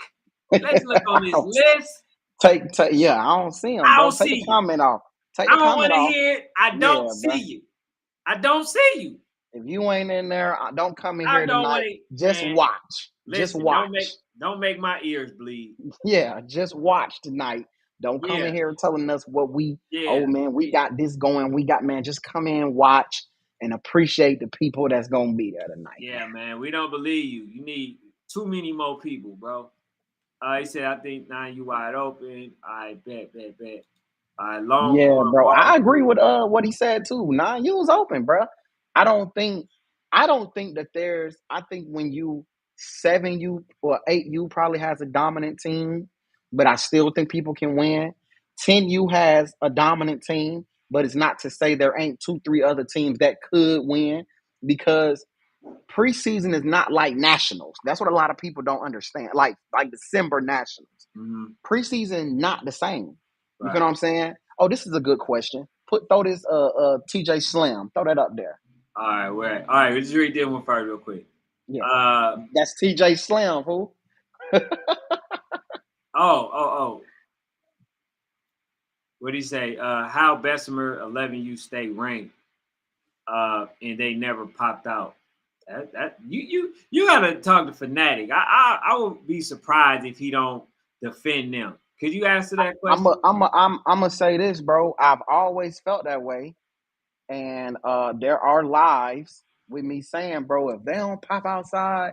Let's look on this list.
take, yeah, I don't see him,
I
bro.
don't
Take the
see you.
comment off. Take
I
the
don't
comment
want to
off.
hear it. I don't
Yeah, bro.
see you. I don't see you.
If you ain't in there, don't come in
I
here
don't want
tonight.
to,
Just
man.
watch. Just
Listen,
watch.
don't make my ears bleed.
Yeah, just watch tonight. Don't come in
Yeah,
here telling us what we,
yeah,
oh man, we got this going. We got, man, just come in, watch, and appreciate the people that's going to be there tonight, man.
yeah, man. We don't believe you. You need too many more people, bro. He said, I think now you wide open. I bet.
Yeah,
Longhorn
bro. I
ball.
agree with what he said too. 9U was open, bro. I don't think that there's I think when you 7U or 8U probably has a dominant team, but I still think people can win. 10U has a dominant team, but it's not to say there ain't 2, 3 other teams that could win because preseason is not like nationals. That's what a lot of people don't understand. Like December nationals.
Mm-hmm.
Preseason not the same. You feel
Right.
what I'm saying? Oh, this is a good question. Throw this TJ Slim. Throw that up there.
All right. All right. Let's read this one first, real quick.
Yeah.
Uh.
That's TJ Slim, who?
Oh. What do you say? How Bessemer 11U stay ranked? And they never popped out. That you gotta talk to Fanatic. I would be surprised if he don't defend them. Could you answer that question?
I'm gonna say this, bro. I've always felt that way, and there are lives with me saying, bro, if they don't pop outside,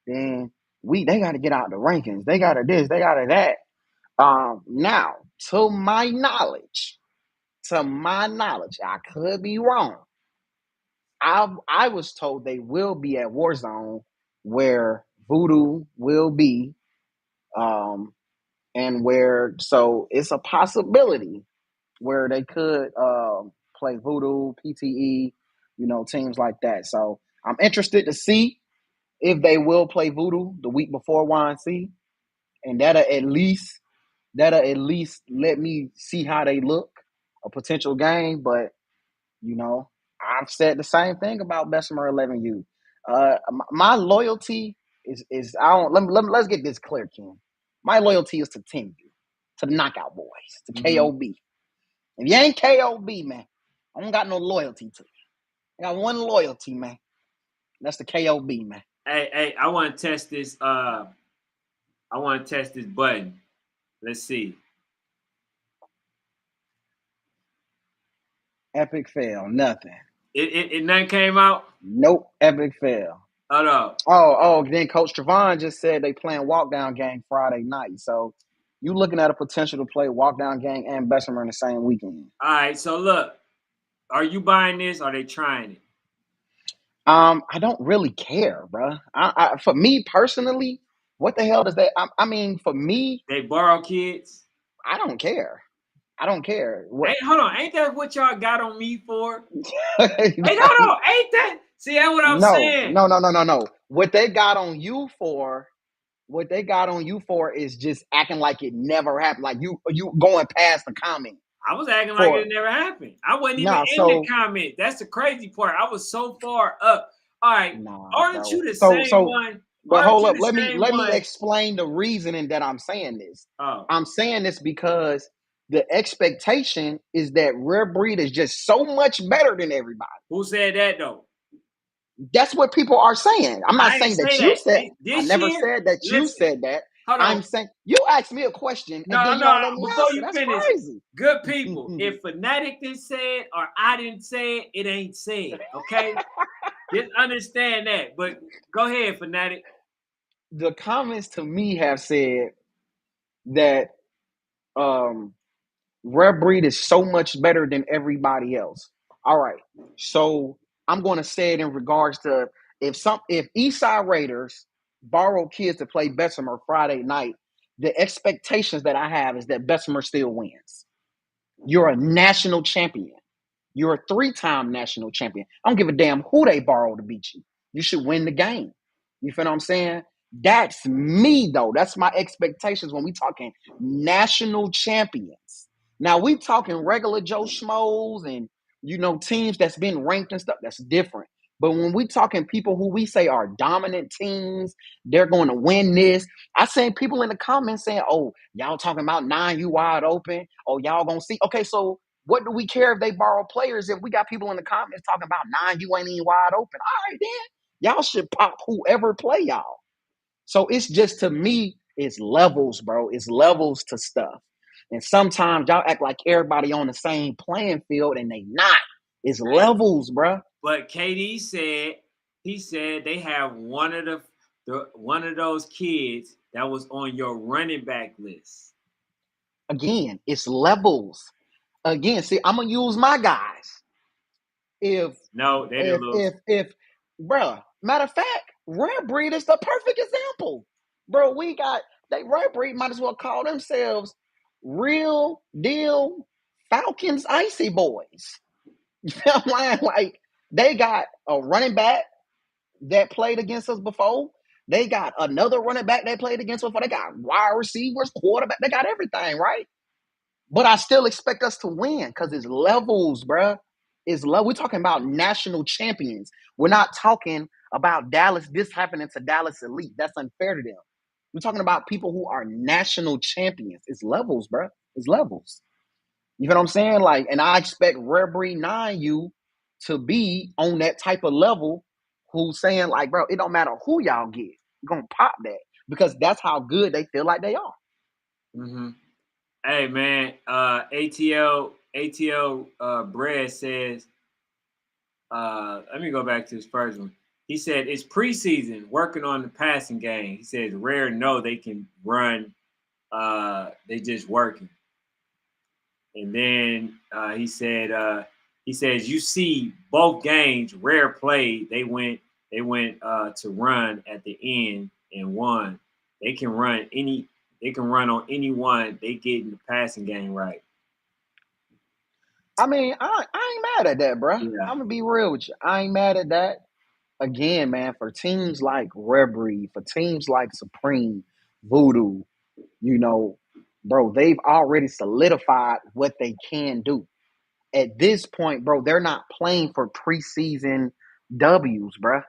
then they got to get out the rankings. They got to this. They got to that. Now, to my knowledge, I could be wrong. I was told they will be at Warzone where Voodoo will be, and where so it's a possibility where they could play Voodoo, PTE, teams like that. So I'm interested to see if they will play Voodoo the week before YNC, and that'll at least let me see how they look, a potential game. But I've said the same thing about Bessemer 11U. My loyalty is I don't let's get this clear, Ken. My loyalty is to 10U, to the Knockout Boys, to
Mm-hmm.
KOB. If you ain't KOB, man, I don't got no loyalty to you. I got one loyalty, man. That's the KOB, man.
Hey, I want to test this. I want to test this button. Let's see.
Epic fail. Nothing.
It nothing came out.
Nope. Epic fail.
Hold up.
Then Coach Trevon just said they playing walk down game Friday night. So you looking at a potential to play walk down game and Bessemer in the same weekend.
All right. So look, are you buying this? Or are they trying it?
I don't really care, bro. For me personally, what the hell does that? I mean, for me,
They borrow kids.
I don't care. I don't care. What?
Hey, hold on. Ain't that what y'all got on me for? Hey, hold on. Ain't that? See, that's what I'm saying.
No. What they got on you for? What they got on you for is just acting like it never happened. Like you going past the comment.
I was acting like it never happened. I wasn't even in the comment. That's the crazy part. I was so far up. All right. Aren't you the same one?
But hold up. Let me explain the reasoning that I'm saying this.
Oh.
I'm saying this because the expectation is that Rare Breed is just so much better than everybody.
Who said that though?
That's what people are saying. I'm not saying that you said. I never said that you said that. I'm saying you asked me a question and then you don't let me answer. That's crazy.
Good people. If Fanatic didn't say it or I didn't say it, it ain't said. Okay, just understand that. But go ahead, Fanatic.
The comments to me have said that Rare Breed is so much better than everybody else. All right, so I'm going to say it in regards to if Eastside Raiders borrow kids to play Bessemer Friday night, the expectations that I have is that Bessemer still wins. You're a national champion. You're a 3-time national champion. I don't give a damn who they borrow to beat you. You should win the game. You feel what I'm saying? That's me, though. That's my expectations when we talking national champions. Now, we talking regular Joe Schmoes and, teams that's been ranked and stuff. That's different. But when we talking people who we say are dominant teams, they're going to win this. I seen people in the comments saying, oh, y'all talking about 9 you wide open. Oh, y'all going to see. Okay, so what do we care if they borrow players if we got people in the comments talking about 9 you ain't even wide open? All right, then. Y'all should pop whoever play y'all. So it's just, to me, it's levels, bro. It's levels to stuff. And sometimes y'all act like everybody on the same playing field and they not. It's levels, bro.
But KD said, he said they have one of those kids that was on your running back list.
Again, it's levels. Again, see, I'm gonna use my guys. If bruh, matter of fact, Rare Breed is the perfect example. Bro, Rare Breed might as well call themselves Real Deal Falcons Icy Boys. You know what I'm saying? Like, they got a running back that played against us before. They got another running back that played against us before. They got wide receivers, quarterback. They got everything, right? But I still expect us to win because it's levels, bruh. We're talking about national champions. We're not talking about Dallas, this happening to Dallas Elite. That's unfair to them. We're talking about people who are national champions. It's levels, bruh. It's levels. You know what I'm saying? Like, and I expect Rare Breed 9U to be on that type of level who's saying, like, bro, it don't matter who y'all get. You're going to pop that because that's how good they feel like they are.
Mm-hmm. Hey, man, ATL Brad says, let me go back to his first one. He said, it's preseason, working on the passing game. He says, Rare know they can run. They just working. And then he says, you see both games, Rare played. They went to run at the end and won. They can run on anyone. They get in the passing game right.
I mean, I ain't mad at that, bro. Yeah. I'm gonna be real with you. I ain't mad at that. Again, man, for teams like Rare Breed, for teams like Supreme, Voodoo, bro, they've already solidified what they can do. At this point, bro, they're not playing for preseason W's, bro.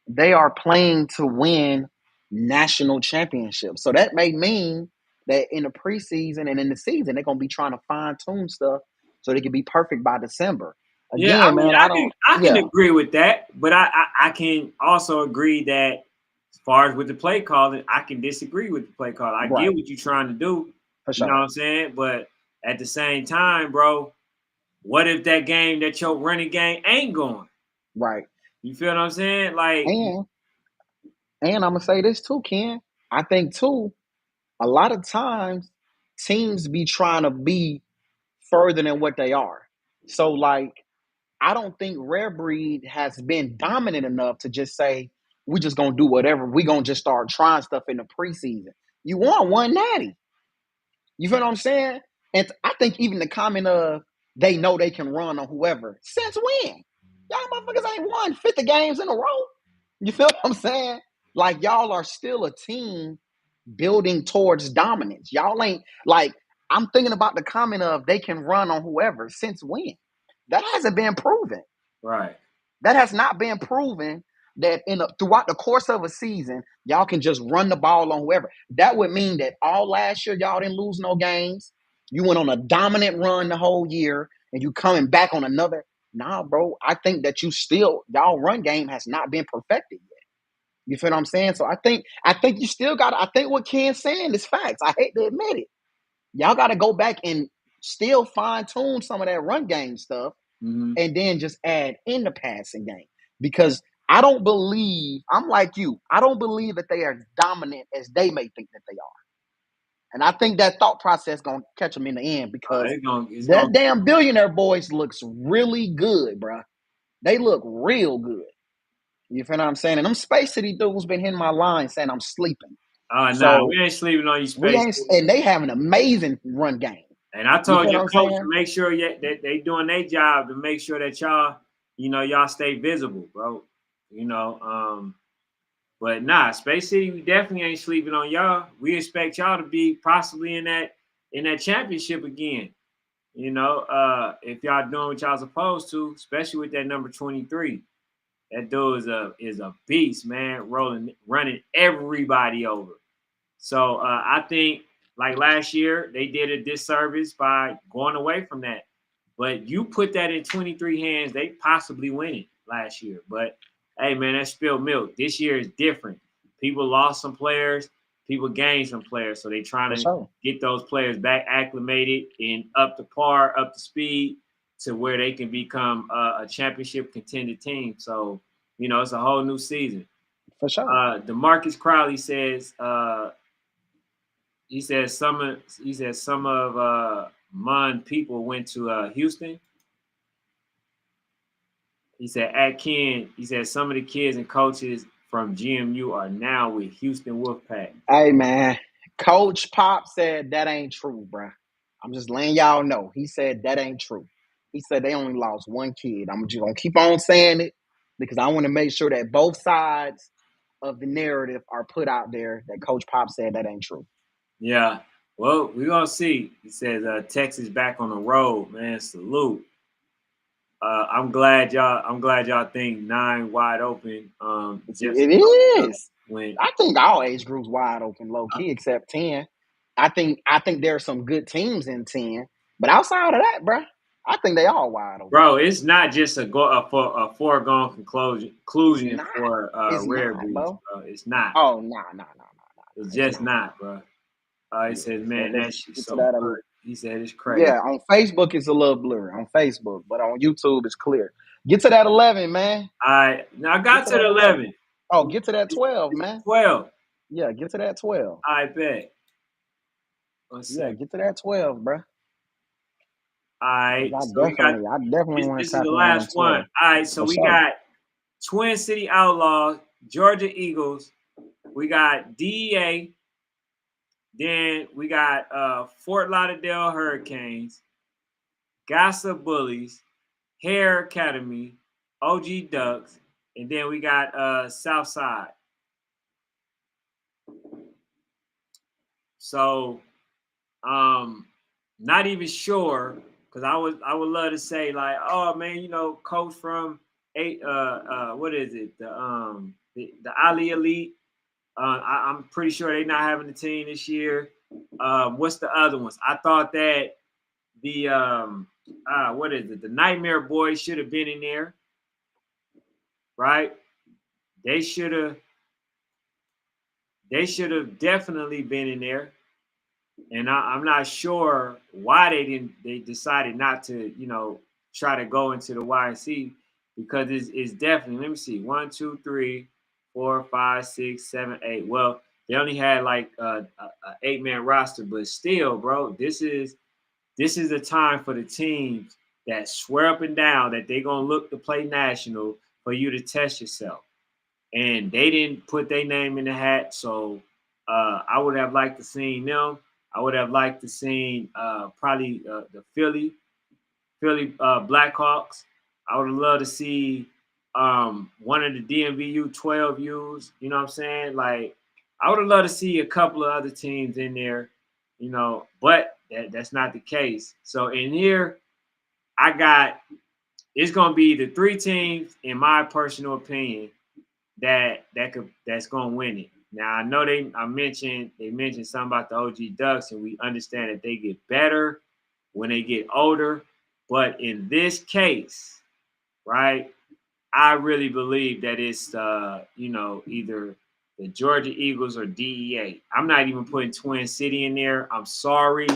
They are playing to win national championships. So that may mean that in the preseason and in the season, they're going to be trying to fine-tune stuff so they can be perfect by December.
Yeah, I
Again,
mean,
man, I don't.
I can
Yeah,
agree with that, but I can also agree that as far as with the play calling, I can disagree with the play call. I get
right,
what you're trying to do,
for
you know what
sure.
I'm saying? But at the same time, bro, what if that game that your running game ain't going?
Right.
You feel what I'm saying? Like,
And I'm gonna say this too, Ken. I think too, a lot of times teams be trying to be further than what they are. So like I don't think Rare Breed has been dominant enough to just say we just gonna do whatever. We gonna just start trying stuff in the preseason. You won one natty. You feel what I'm saying? And I think even the comment of they know they can run on whoever. Since when? Y'all motherfuckers ain't won 50 games in a row. You feel what I'm saying? Like y'all are still a team building towards dominance. Y'all ain't like I'm thinking about the comment of they can run on whoever. Since when? That hasn't been proven.
right,
That has not been proven that throughout the course of a season, y'all can just run the ball on whoever. That would mean that all last year y'all didn't lose no games. You went on a dominant run the whole year, and you coming back on another. Nah, bro. I think that y'all run game has not been perfected yet. You feel what I'm saying? So I think you still got. I think what Ken's saying is facts. I hate to admit it. Y'all got to go back and still fine tune some of that run game stuff
mm-hmm.
and then just add in the passing game. Because I don't believe, I'm like you, I don't believe that they are dominant as they may think that they are. And I think that thought process going to catch them in the end because
It's
that
gonna,
damn billionaire boys looks really good, bro. They look real good. You feel what I'm saying? And them Space City dudes been hitting my line saying I'm sleeping.
nah,
So
we ain't sleeping on you,
we
Space.
ain't, and they have an amazing run game.
And I
You
told
feel what
your
I'm
coach to
saying?
make sure that they doing their job to make sure that y'all, y'all stay visible, bro. You know, but nah, Space City, we definitely ain't sleeping on y'all. We expect y'all to be possibly in that championship again. If y'all doing what y'all supposed to, especially with that number 23. That dude is a beast, man, running everybody over. So I think like last year they did a disservice by going away from that. But you put that in 23 hands, they possibly win it last year. But hey, man, that's spilled milk. This year is different. People lost some players, people gained some players, so they
For
trying to
sure.
get those players back acclimated and up to par, up to speed, to where they can become a championship contended team. So it's a whole new season.
For sure.
DeMarcus Crowley says he said some of Mon people went to Houston. He said at Ken, he said some of the kids and coaches from GMU are now with Houston Wolfpack.
Hey man, Coach Pop said that ain't true, bruh. I'm just letting y'all know. He said that ain't true. He said they only lost one kid. I'm just gonna keep on saying it because I want to make sure that both sides of the narrative are put out there that Coach Pop said that ain't true.
Yeah. Well, we're gonna see. He says Texas back on the road, man. Salute. I'm glad y'all think 9 wide open. Just
It is.
when
I think all age groups wide open, low key, except 10. I think there are some good teams in 10, but outside of that, bruh, I think they all wide open.
bro, it's not just a foregone
It's
conclusion
not.
for
It's
rare
not,
breeds,
bro.
bro. It's not.
Oh, no.
It's
It's
just
not.
not, bro. He
Yeah.
says,
So
man, that shit's
get to
so
that.
blurry. He said it's crazy.
Yeah, on Facebook it's a little blurry on Facebook, but on YouTube it's clear. Get to that 11, man.
Now I
Get
got
to
to
that
the
11.
11.
Oh, get to that 12,
It's
man.
12.
Yeah, get to that 12.
I bet. One
Yeah,
second.
get to that 12, bro.
All
Cause
right.
I
So we got
definitely
this.
want to
This is
tap
the
in on
last one.
12
All right. So
for
we
sure.
got Twin City Outlaws, Georgia Eagles. We got DEA. Then we got Fort Lauderdale Hurricanes, Gossip Bullies, Hair Academy, OG Ducks, and then we got Southside. So not even sure because I would love to say like, oh man, coach from what is it? The Ali Elite. I'm pretty sure they're not having a team this year. What's the other ones? I thought that the what is it? The Nightmare Boys should have been in there, right? They should have definitely been in there. And I'm not sure why they didn't. They decided not to, try to go into the YNC because it's definitely. Let me see, 1, 2, 3, 4, 5, 6, 7, 8. Well, they only had like a 8-man roster, but still, bro, this is a time for the teams that swear up and down that they're gonna look to play national for you to test yourself. And they didn't put their name in the hat, so I would have liked to seen them. I would have liked to seen probably the Philly Blackhawks. I would have loved to see one of the DMVU 12Us. You know what I'm saying? Like, I would have loved to see a couple of other teams in there, but that's not the case. So in here, I got it's gonna be the three teams, in my personal opinion, that's gonna win it. Now I know they mentioned something about the OG Ducks, and we understand that they get better when they get older. But in this case, right, I really believe that it's either the Georgia Eagles or DEA. I'm not even putting Twin City in there. I'm sorry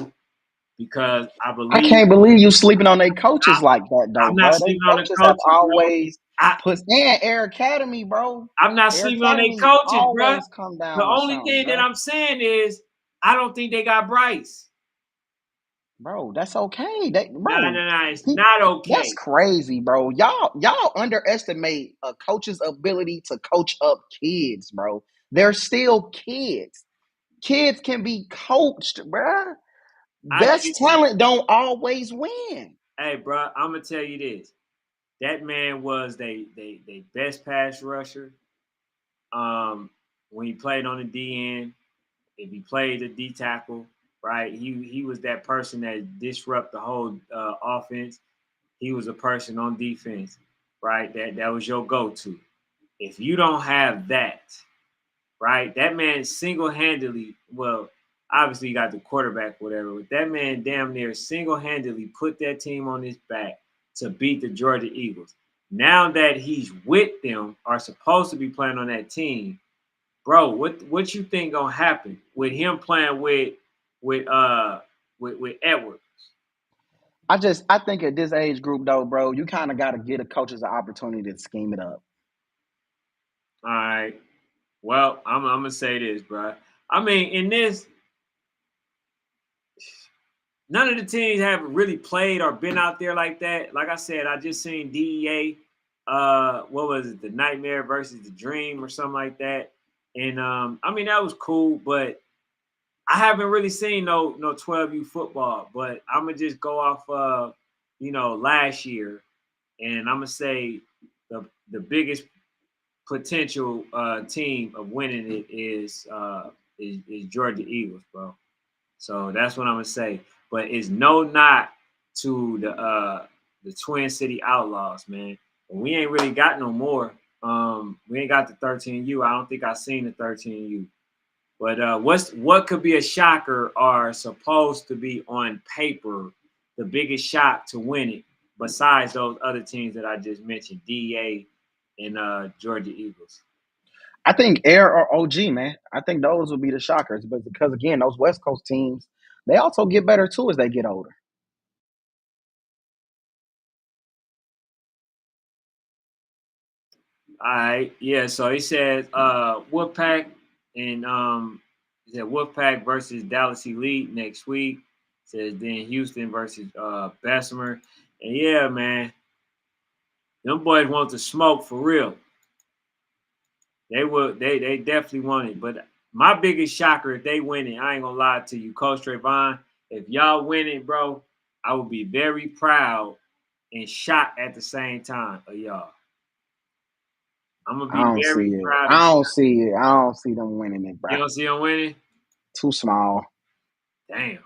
because I
I
believe
can't believe you sleeping on their coaches like that, though,
I'm not
bro. They
sleeping on the
coaches have
coaches, bro.
always
I,
put and Air Academy, bro.
I'm not
Air
sleeping on their
Academy
coaches, bro.
always come
The
down with
only
something,
thing that
bro.
I'm saying is I don't think they got Bryce.
Bro, that's okay. They,
No, no,
bro,
no, it's not
that's
okay.
crazy, bro. Y'all underestimate a coach's ability to coach up kids, bro. They're still kids. Kids can be coached, bro.
I
Best
just,
talent don't always win.
hey, bro, I'm gonna tell you this. That man was they best pass rusher. Um, when he played on the DN, if he played the D tackle, right, he was that person that disrupt the whole offense. He was a person on defense, right? That was your go-to. If you don't have that, right, that man single-handedly, well, obviously you got the quarterback, whatever, but that man damn near single-handedly put that team on his back to beat the Georgia Eagles. Now that he's with them, are supposed to be playing on that team, bro. What you think gonna happen with him playing with uh with Edwards?
I think at this age group though, bro, you kind of got to get the coaches an opportunity to scheme it up.
All right. Well, I'm gonna say this, bro. I mean, in this, none of the teams have really played or been out there like that. Like I said, I just seen DEA. What was it? The Nightmare versus the Dream or something like that. And I mean that was cool, but I haven't really seen no 12U football. But I'm gonna just go off last year, and I'm gonna say the biggest potential team of winning it is Georgia Eagles, bro. So that's what I'm gonna say. But it's no knock to the Twin City Outlaws, man. We ain't really got no more. We ain't got the 13U. I don't think I seen the 13U. But what could be a shocker are supposed to be on paper the biggest shock to win it, besides those other teams that I just mentioned, DA and Georgia Eagles.
I think Air or OG, man. I think those will be the shockers, but because again, those West Coast teams, they also get better too as they get older.
All right, yeah. So he said Wolfpack and he said Wolfpack versus Dallas Elite next week. Says then Houston versus Bessemer. And yeah, man, them boys want to smoke for real. They definitely want it. But my biggest shocker if they win it, I ain't gonna lie to you, Coach Trayvon. If y'all win it, bro, I would be very proud and shocked at the same time of y'all. I'm gonna
I
be
don't see
very
it.
proud and
I don't
shocked.
see it. I don't see them winning it, bro.
You don't see them winning?
Too small.
Damn.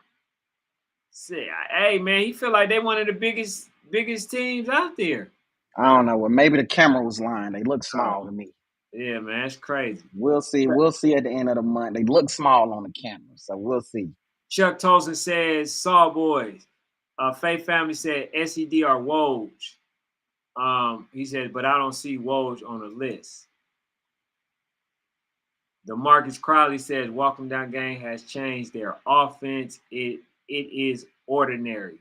See, hey man, he feel like they one of the biggest teams out there.
I don't know. Well, maybe the camera was lying. They look
Oh,
small to me.
yeah, man, it's crazy.
We'll see. We'll see at the end of the month. They look small on the camera, so we'll see.
Chuck Tolson says, "Saw boys." Faith Family said SED or Woj. He said, but I don't see Woj on the list. DeMarcus Crowley says Walking Down Gang has changed their offense. It is ordinary.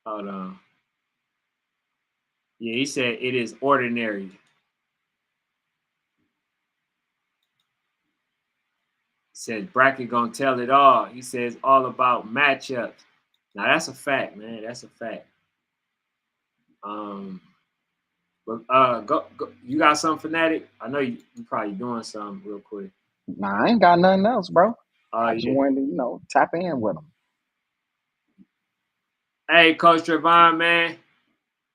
Hold on. Yeah, he said it is ordinary. Says bracket gonna tell it all. He says all about matchups. Now that's a fact, man. That's a fact. But go. You got something, Fanatic? I know you probably doing something real quick.
Nah, I ain't got nothing else, bro. I just
Yeah.
wanted to, tap in with them.
Hey, Coach Trevon, man.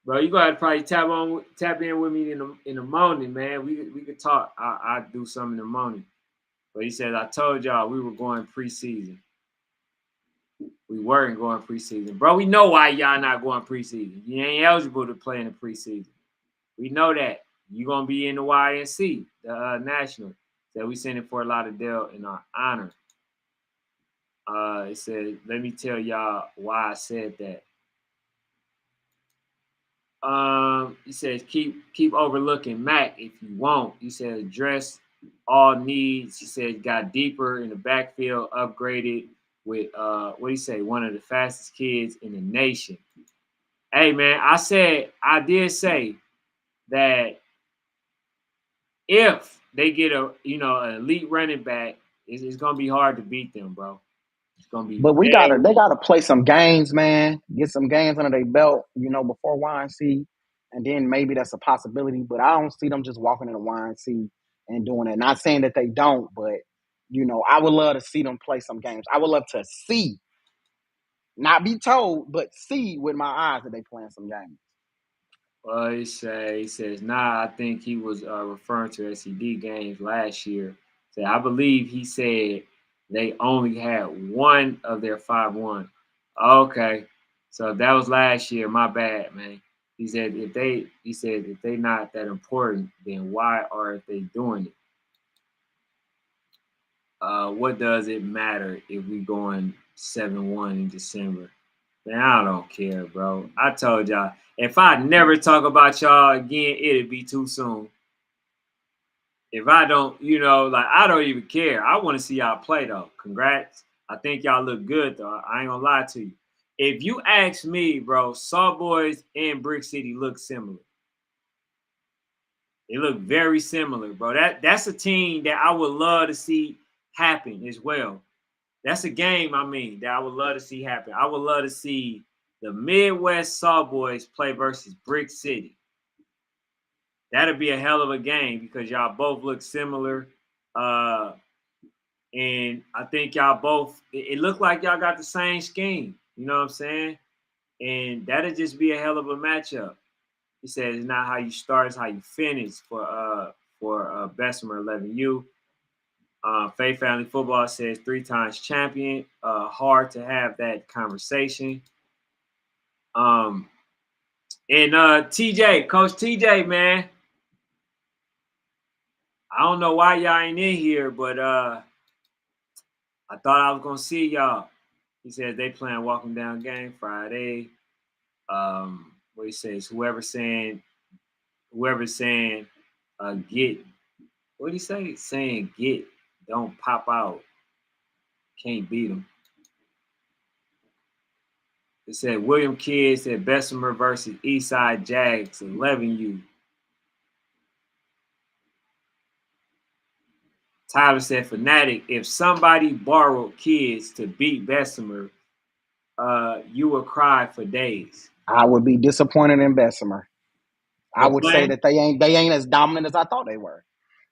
Bro, you gotta probably tap in with me in the morning, man. We could talk. I do something in the morning. But he said, I told y'all we were going preseason. We weren't going preseason. Bro, we know why y'all not going preseason. You ain't eligible to play in the preseason. We know that. You're going to be in the YNC, the national. That we sending Fort Lauderdale in our honor. It said, let me tell y'all why I said that. He says, keep overlooking Mac if you want. He said, address all needs. He said, got deeper in the backfield, upgraded with what do you say? One of the fastest kids in the nation. Hey man, I did say that if they get an elite running back, it's gonna be hard to beat them, bro. It's gonna be.
But they gotta play some games, man. Get some games under their belt, before YNC, and then maybe that's a possibility. But I don't see them just walking in the YNC and doing it. Not saying that they don't, but I would love to see them play some games. I would love to see, not be told, but see with my eyes that they playing some games.
Well, he says, nah, I think he was referring to SED games last year. So I believe he said they only had one of their 5-1. Okay. So if that was last year, my bad, man. He said if they not that important, then why are they doing it? What does it matter if we going 7-1 in December? Man, I don't care, bro. I told y'all, if I never talk about y'all again, it'd be too soon. If I don't, I don't even care. I want to see y'all play, though. Congrats. I think y'all look good, though. I ain't gonna lie to you. If you ask me, bro, Sawboys and Brick City look similar. They look very similar, bro. That's a team that I would love to see happen as well. That's a game, that I would love to see happen. I would love to see the Midwest Sawboys play versus Brick City. That'd be a hell of a game because y'all both look similar. And I think y'all both, it looked like y'all got the same scheme. You know what I'm saying? And that'd just be a hell of a matchup. He said it's not how you start, it's how you finish for Bessemer 11U. Faith Family Football says 3 times champion. Hard to have that conversation. And TJ, Coach TJ, man. I don't know why y'all ain't in here, but I thought I was gonna see y'all. He says they playing Walking Down Game Friday. What he says, whoever's saying get, what did he say? Saying get, don't pop out. Can't beat them. It said William Kidd said Bessemer versus Eastside Jags 11U. Tyler said Fanatic, if somebody borrowed kids to beat Bessemer, you would cry for days.
I would be disappointed in Bessemer. I would say that they ain't as dominant as I thought they were.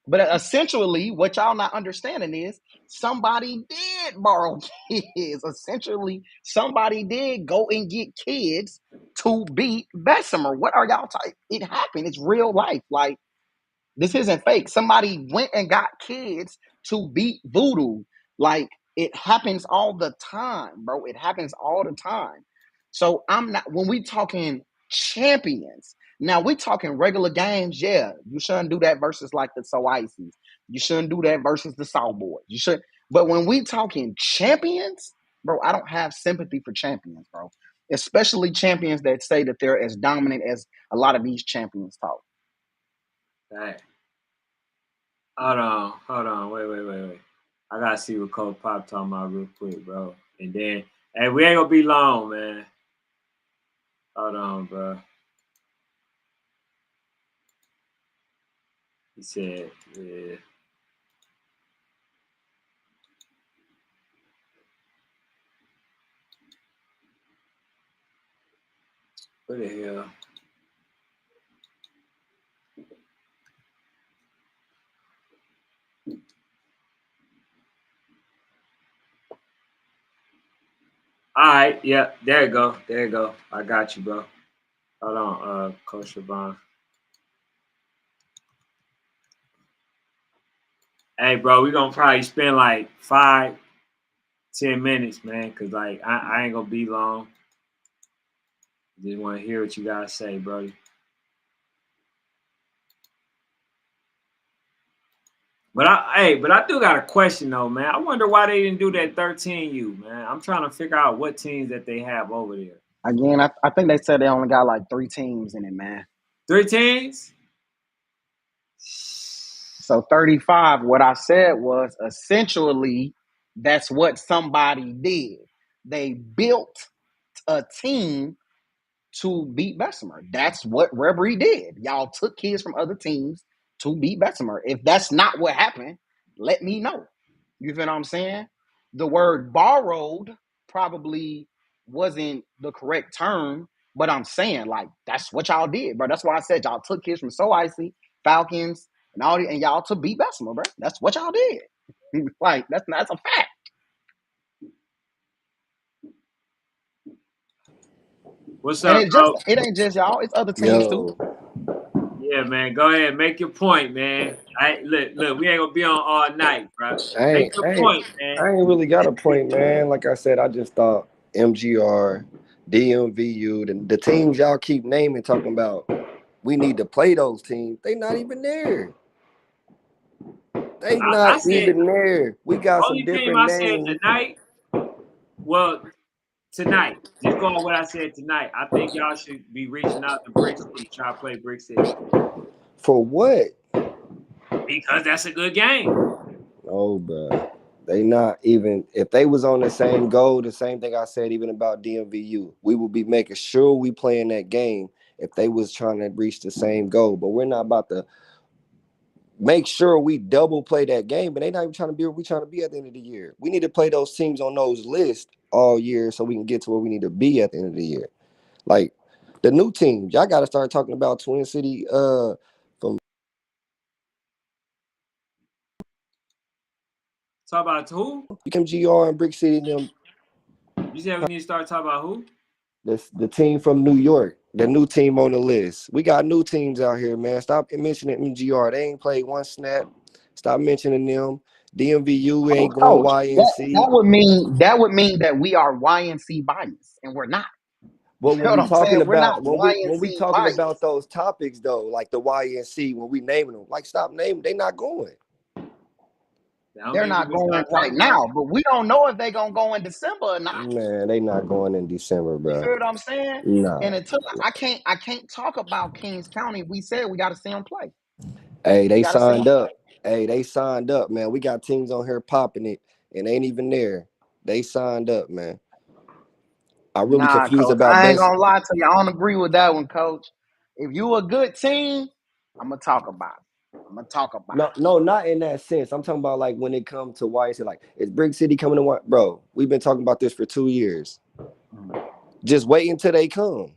But essentially, what y'all not understanding is somebody did borrow kids. Essentially, somebody did go and get kids to beat Bessemer. What are y'all talking? It happened. It's real life. Like, this isn't fake. Somebody went and got kids to beat Voodoo. Like, it happens all the time, bro. It happens all the time. So when we talking champions, now we talking regular games, yeah. You shouldn't do that versus like the So Ices. You shouldn't do that versus the Sawboys. You should, But when we talking champions, bro, I don't have sympathy for champions, bro. Especially champions that say that they're as dominant as a lot of these champions talk.
Hey, hold on, wait. I gotta see what Coach Pop talking about real quick, bro. And then, hey, we ain't gonna be long, man. Hold on, bro. He said, yeah. What the hell? All right, yeah, there you go. There you go. I got you, bro. Hold on, Coach Shabon. Hey, bro, we gonna probably spend like 5-10 minutes, man, cause like I ain't gonna be long. Just want to hear what you guys say, bro. But I do got a question though, man. I wonder why they didn't do that 13U, man. I'm trying to figure out what teams that they have over there.
Again, I think they said they only got like 3 teams in it, man.
3 teams?
So 35, what I said was essentially that's what somebody did. They built a team to beat Bessemer. That's what Rebry did. Y'all took kids from other teams to beat Bessemer. If that's not what happened, let me know. You feel what I'm saying? The word borrowed probably wasn't the correct term, but I'm saying like that's what y'all did, bro. That's why I said y'all took kids from So Icy, Falcons, and all, and y'all to beat Bessemer, bro. That's what y'all did. Like that's a fact.
What's
And
up, bro?
it ain't just y'all, it's other teams too.
Yo,
Yeah, man. Go ahead, make your point, man. Look, we ain't gonna be on all night, bro.
I
Make
ain't,
your
I ain't,
point, man.
I ain't really got a point, man. Like I said, I just thought MGR, DMVU, the teams y'all keep naming, talking about we need to play those teams. They not even there. They
I
not
said
even there. We got some
only team
different
I said
names.
tonight. Well, tonight, just go on what I said tonight. I think y'all should be reaching out to Brick City, try to play Brick City
For what?
because that's a good game.
Oh, bro. They not even. If they was on the same goal, the same thing I said even about DMVU, we would be making sure we playing that game if they was trying to reach the same goal. But we're not about to make sure we double play that game. But they not even trying to be where we trying to be at the end of the year. We need to play those teams on those lists all year so we can get to where we need to be at the end of the year. Like the new teams, y'all got to start talking about Twin City. From
Talk about who?
MGR and Brick City, them.
You said we need to start talking about who?
The team from New York, the new team on the list. We got new teams out here, man. Stop mentioning MGR. They ain't played one snap. Stop mentioning them. DMVU ain't going
Coach,
YNC.
that would mean that we are YNC biased, and we're not. You
But when
know what
we
I'm saying?
talking
We're not
about when we
YNC
talking about
biased.
those topics though, like the YNC, when we naming them, like stop naming, they not going.
I don't
They're
mean we
not
can
going
start
right
talking about
now, but we don't know if they're gonna go in December or not.
Man, they not going in December,
You
bro.
feel what I'm saying?
Nah.
And until I can't talk about Kings County. We said we got to see them play.
Hey,
We
they
got to see them
signed
play.
up. Hey, they signed up, man. We got teams on here popping it and ain't even there. They signed up, man. I'm really
Nah,
confused
coach.
about
I ain't
best.
gonna lie to you. I don't agree with that one, coach. If you a good team, I'm gonna talk about it. I'm gonna talk about
No, no, not in that sense. I'm talking about like when it comes to why it's like is Brick City coming to what, bro? We've been talking about this for 2 years.
it.
Just wait until they come.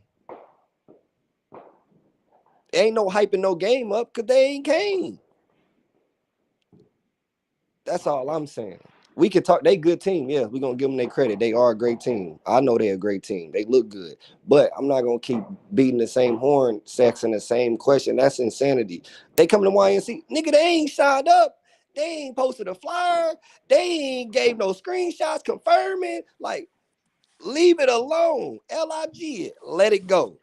Ain't no hyping no game up because they ain't came. That's all I'm saying. We could talk. They good team. Yeah, we're gonna give them their credit. They are a great team. I know they're a great team. They look good. But I'm not gonna keep beating the same horn, sexing the same question. That's insanity. They come to YNC, nigga. They ain't signed up. They ain't posted a flyer. They ain't gave no screenshots confirming. Like, leave it alone. LIG it. Let it go.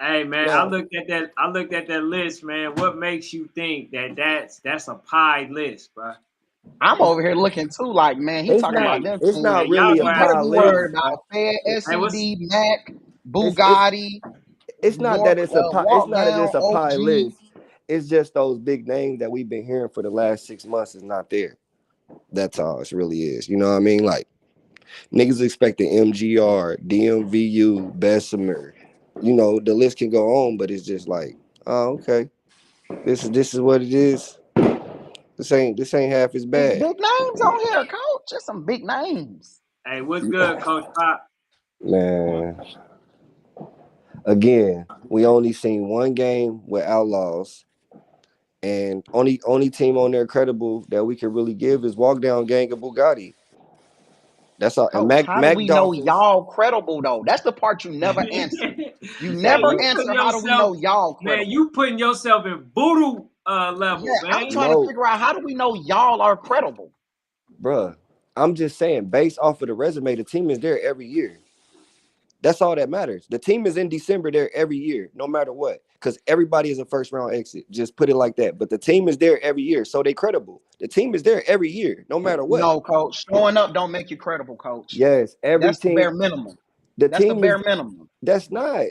Hey man, I
Now,
looked at that. I looked at that list, man. What makes you think that that's a pie list, bro?
I'm over here looking too, like, man, he talking about them
It's
teams.
not
Man, y'all
really a
gonna
He
have
better
to
be
pile
tell
list.
worried
me, bro.
about Fed,
Hey, what's
SED, Mac,
It's
Bugatti,
it's not that it's a
Walk
not that
Down,
it's a pie
OG.
list. It's just those big names that we've been hearing for the last 6 months is not there. That's all it really is. You know what I mean? Like niggas expecting MGR, DMVU, Bessemer. You know, the list can go on, but it's just like, oh, okay. This is what it is. This ain't half as
It's
bad.
big names on here, coach. Just some big names.
Hey, what's good, Coach Pop?
Man. Again, we only seen one game with Outlaws. And only team on there credible that we can really give is Walk Down Gang of Bugatti. That's all. And
Coach, how do
Mac
we know
Dolphins.
y'all credible though? That's the part you never answer. You
Hey,
never
you putting
answer how do we
yourself,
know y'all
man,
credible?
you putting yourself in voodoo
Yeah,
level,
I'm
man.
trying to
No,
figure out how do we know y'all are credible?
bruh. I'm just saying, based off of the resume, the team is there every year. That's all that matters. The team is in December there every year, no matter what. Because everybody is a first round exit. Just put it like that. But the team is there every year. So they credible. The team is there every year, no matter what.
No, coach. Showing up don't make you credible, coach.
Yes, every
That's the
team.
bare minimum.
The
That's the
team
bare
is
minimum.
that's not.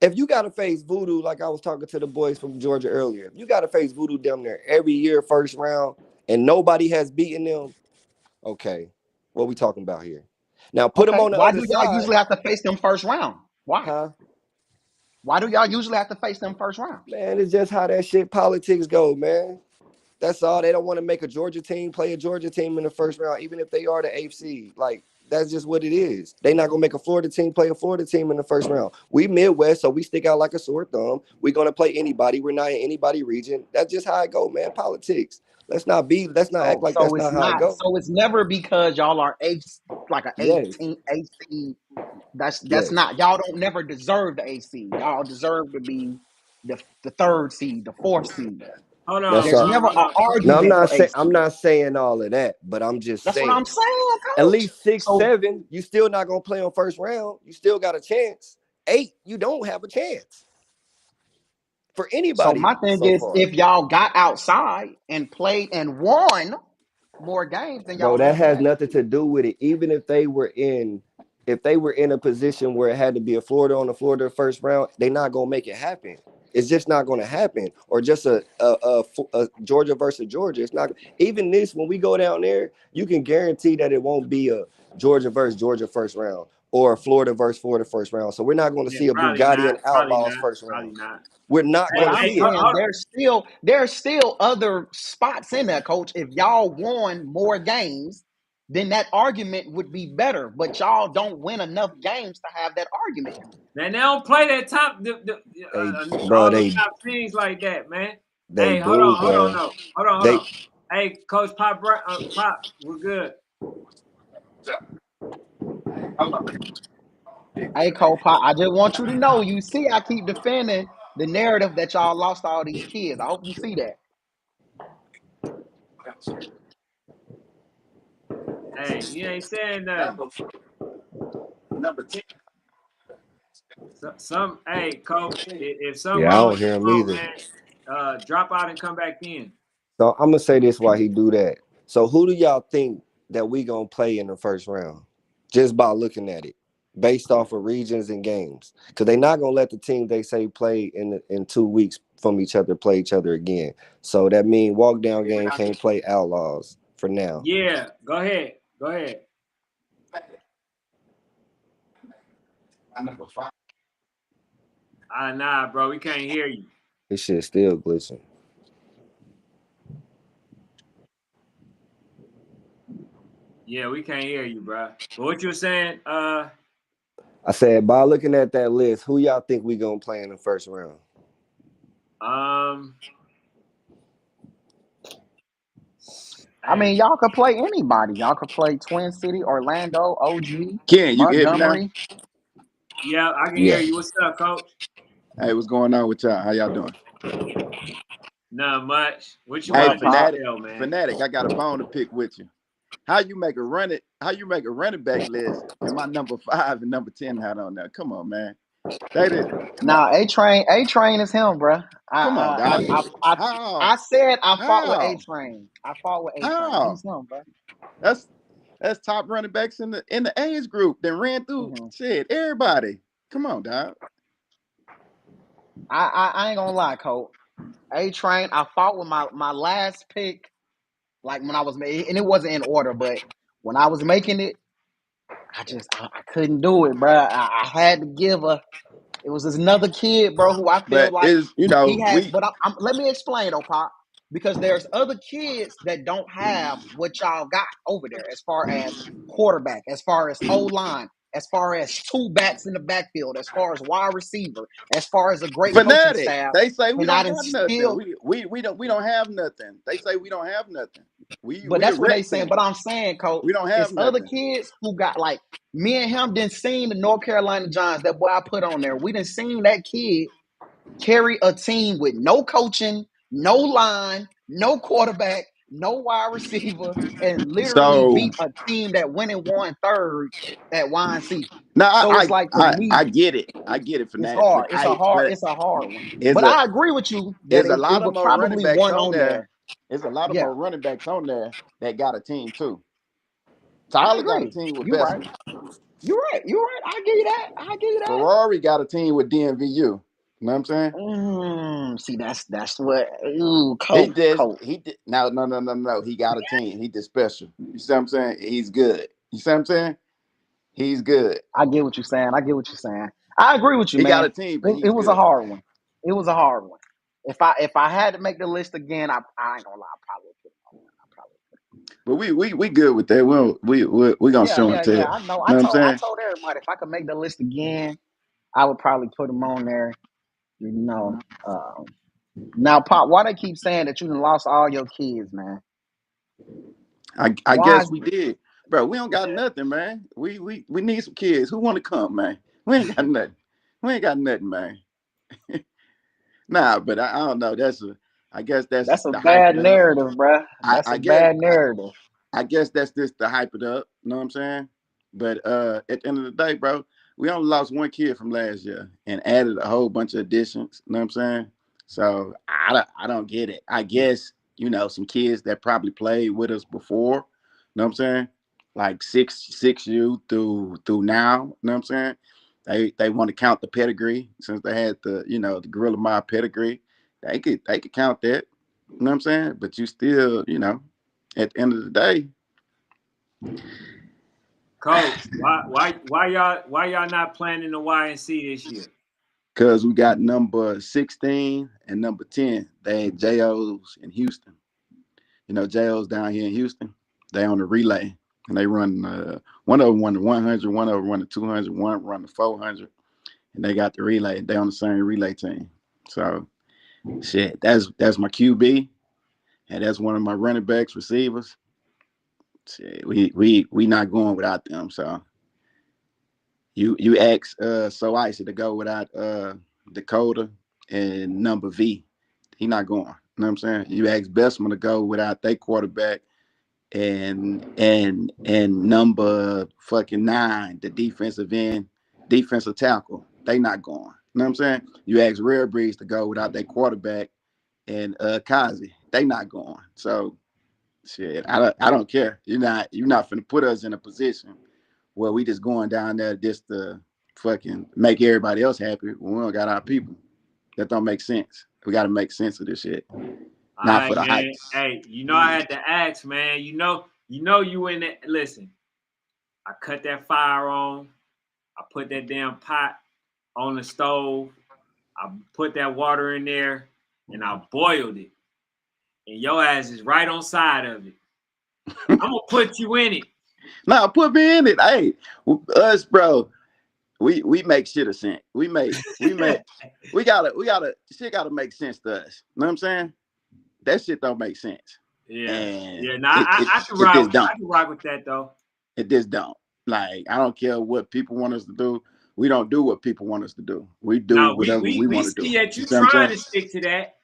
If you got to face Voodoo, like I was talking to the boys from Georgia earlier, if you got to face Voodoo down there every year, first round, and nobody has beaten them, okay, what we talking about here? Now put them
Okay.
on the
Why
other
do y'all
side,
usually have to face them first round? Why?
huh?
Why do y'all usually have to face them first round?
Man, it's just how that shit politics go, man. That's all. They don't want to make a Georgia team play a Georgia team in the first round, even if they are the eighth seed. Like that's just what it is. They not gonna make a Florida team play a Florida team in the first round. We Midwest, so we stick out like a sore thumb. We're gonna play anybody. We're not in anybody region. That's just how it go, man. Politics. Let's not act
So
like
so
that's
it's
not how it
not
go.
so it's never because y'all are like an
Yes,
18 AC. That's
yes.
not y'all don't never deserve the AC. Y'all deserve to be the third seed, the fourth seed.
Hold
That's
on,
There's
bro.
all.
never
Hold
an
on.
No,
argument for AC.
I'm not saying all of that, but I'm just
That's what I'm
saying.
saying,
At
coach.
least six,
So
7, you still not gonna play on first round. You still got a chance. 8, you don't have a chance for
so my
anybody
thing
so
is
far.
if y'all got outside and played and won more games, then y'all
Bro,
would
that
have a
has
chance
nothing
too.
to do with it. Even if they were in a position where it had to be a Florida on the Florida first round, they're not gonna make it happen. It's just not gonna happen. Or just a Georgia versus Georgia. It's not even this when we go down there, you can guarantee that it won't be a Georgia versus Georgia first round or a Florida versus Florida first round. So we're not gonna
Yeah,
see a
probably
Bugatti
not.
and
Probably
Outlaws
not.
first
Probably
round.
not.
We're not
But
Hey,
gonna
I'm
see
hey,
it.
saying there's still other spots in there, coach. If y'all won more games, then that argument would be better. But y'all don't win enough games to have that argument.
man, they don't play that top,
They bro,
all them top teams like that, man.
they
Hey,
do,
hold on,
bro.
no, hold
They
on. Hey, Coach Pop, Pop, we're good.
Hey, Cole Pop, I just want you to know. You see, I keep defending the narrative that y'all lost all these kids. I hope you see that.
Hey, you ain't saying nothing. Hey, Coach, if something
yeah, I
wrong
don't
with
hear
your
him
phone,
either.
man, drop out and come back in.
So I'm gonna say this why he do that. So who do y'all think that we gonna play in the first round? Just by looking at it, based off of regions and games, because they're not gonna let the team they say play in 2 weeks from each other play each other again. So that means walk down game can't play Outlaws for now.
Yeah, go ahead. Go ahead. Nah, bro, we can't hear you.
This shit still glitching.
Yeah, we can't hear you, bro. But what you were saying,
I said by looking at that list, who y'all think we gonna play in the first round?
um,
I mean,
hey,
y'all could play anybody. Y'all could play Twin City, Orlando, OG,
Ken, you can hear me now?
Montgomery.
yeah, I can hear
Yeah.
you. What's up, Coach?
Hey, what's going on with y'all? How y'all doing?
Not much. What you
What
Hey,
want
up,
to
Pop?
fanatic,
tell, man?
fanatic, I got a bone to pick with you. How you make a running back list and my number 5 and number 10 not on there? Come on, man. They did. Come on,
Nah, A Train is him, bro.
come on, dog.
I
How?
said I fought with A
How?
Train. I fought with A Train.
How?
He's him, bro.
That's that's top running backs in the age group that ran through
Hmm.
shit. Everybody. Come on, dog.
I ain't gonna lie, Colt. A Train. I fought with my last pick, like when I was making, and it wasn't in order, but when I was making it, I couldn't do it, bro. I had to give a. It was this another kid, bro, who I feel
But
like
is
he has.
we
But let me explain, though, Pop, because there's other kids that don't have what y'all got over there, as far as quarterback, as far as O line, as far as two backs in the backfield, as far as wide receiver, as far as a great coaching
fanatic.
staff,
They say we
and I
don't
didn't
got nothing.
still.
We don't have nothing. They say we don't have nothing.
But
We a
that's what
rec
they saying.
team.
But I'm saying, Coach,
We don't have
it's other
nothing.
kids who got like me and him didn't seen the North Carolina Giants. That boy I put on there. We didn't seen that kid carry a team with no coaching, no line, no quarterback, no wide receiver, and literally
So
beat a team that went and won third at YNC.
now
So it's like to
I
me,
get it. I get it,
it's
fanatic.
hard.
But
It's a hard one.
is
But
a
I agree with you that
is a
it
lot of
was
more running
probably
backs
one
on
on
there.
there.
There's a lot of
Yeah,
more running backs on there that got a team too.
I
Tyler got a
agree.
team with
You're right.
Bessemer.
You're right. You're right. I give you that. I give you that.
Ferrari got a team with DMVU. You know what I'm saying?
See, that's what. Ooh,
He
Colt,
did.
Colt.
He did. No. He got a team. He did special. You see what I'm saying? He's good. You see what I'm saying? He's good.
I get what you're saying. I get what you're saying. I agree with you,
He got
man.
a team, but
It
he's
was a
good.
hard one. It was a hard one. If I had to make the list again, I ain't gonna lie. I probably would put him on there. I probably would.
But we good with that. We gonna show and tell.
Yeah.
You
I know.
know what I'm
I
saying?
told everybody if I could make the list again, I would probably put him on there. You know. Now, Pop, why they keep saying that you done lost all your kids, man?
I
Why?
guess we did, bro. We don't got nothing, man. We need some kids. Who want to come, man? We ain't got nothing. We ain't got nothing, man. Nah, but I don't know. I guess that's
That's a
the hype
bad
it up.
narrative, bruh. That's a
I guess
bad narrative.
I guess that's just to hype it up. You know what I'm saying? But at the end of the day, bro, we only lost one kid from last year and added a whole bunch of additions. You know what I'm saying? So I don't get it. I guess, some kids that probably played with us before, you know what I'm saying? Like six U through now, you know what I'm saying? They want to count the pedigree since they had the Gorilla Mob pedigree. They could count that. You know what I'm saying? But you still, at the end of the day,
Coach, why y'all not playing in the YNC this year?
because we got number 16 and number 10. They had JOs in Houston. JOs down here in Houston. They on the relay. And they run, one of them run the 100, one of them run the 200, one run the 400. And they got the relay. They on the same relay team. So, shit, that's my QB. And that's one of my running backs, receivers. Shit, we not going without them. So, you ask So Icy to go without Dakota and number V. He not going. You know what I'm saying? You ask Bestman to go without their quarterback and number fucking 9, the defensive end, defensive tackle. They not going. You know what I'm saying? You ask Rare Breeze to go without their quarterback and Kazi. They not going. So shit, I don't care. You're not finna put us in a position where we just going down there just to fucking make everybody else happy when we don't got our people. That don't make sense. We got to make sense of this shit,
All
not for
right,
the hype.
man. Hey, I had to ask, man. You in it. Listen, I cut that fire on. I put that damn pot on the stove. I put that water in there and I boiled it. And your ass is right on side of it. I'm gonna put you in it.
Nah, put me in it. Hey, us, bro. We make shit a sense. We gotta shit gotta make sense to us. You know what I'm saying? That shit don't make sense.
Yeah.
And
Yeah. Now
it it,
I can
it
ride
just
with
don't.
I can rock with that though.
It just don't. Like, I don't care what people want us to do. We don't do what people want us to do. We do
Now
whatever we
we
want to do.
see that
You
you
see what I'm
trying
saying?
to stick to that.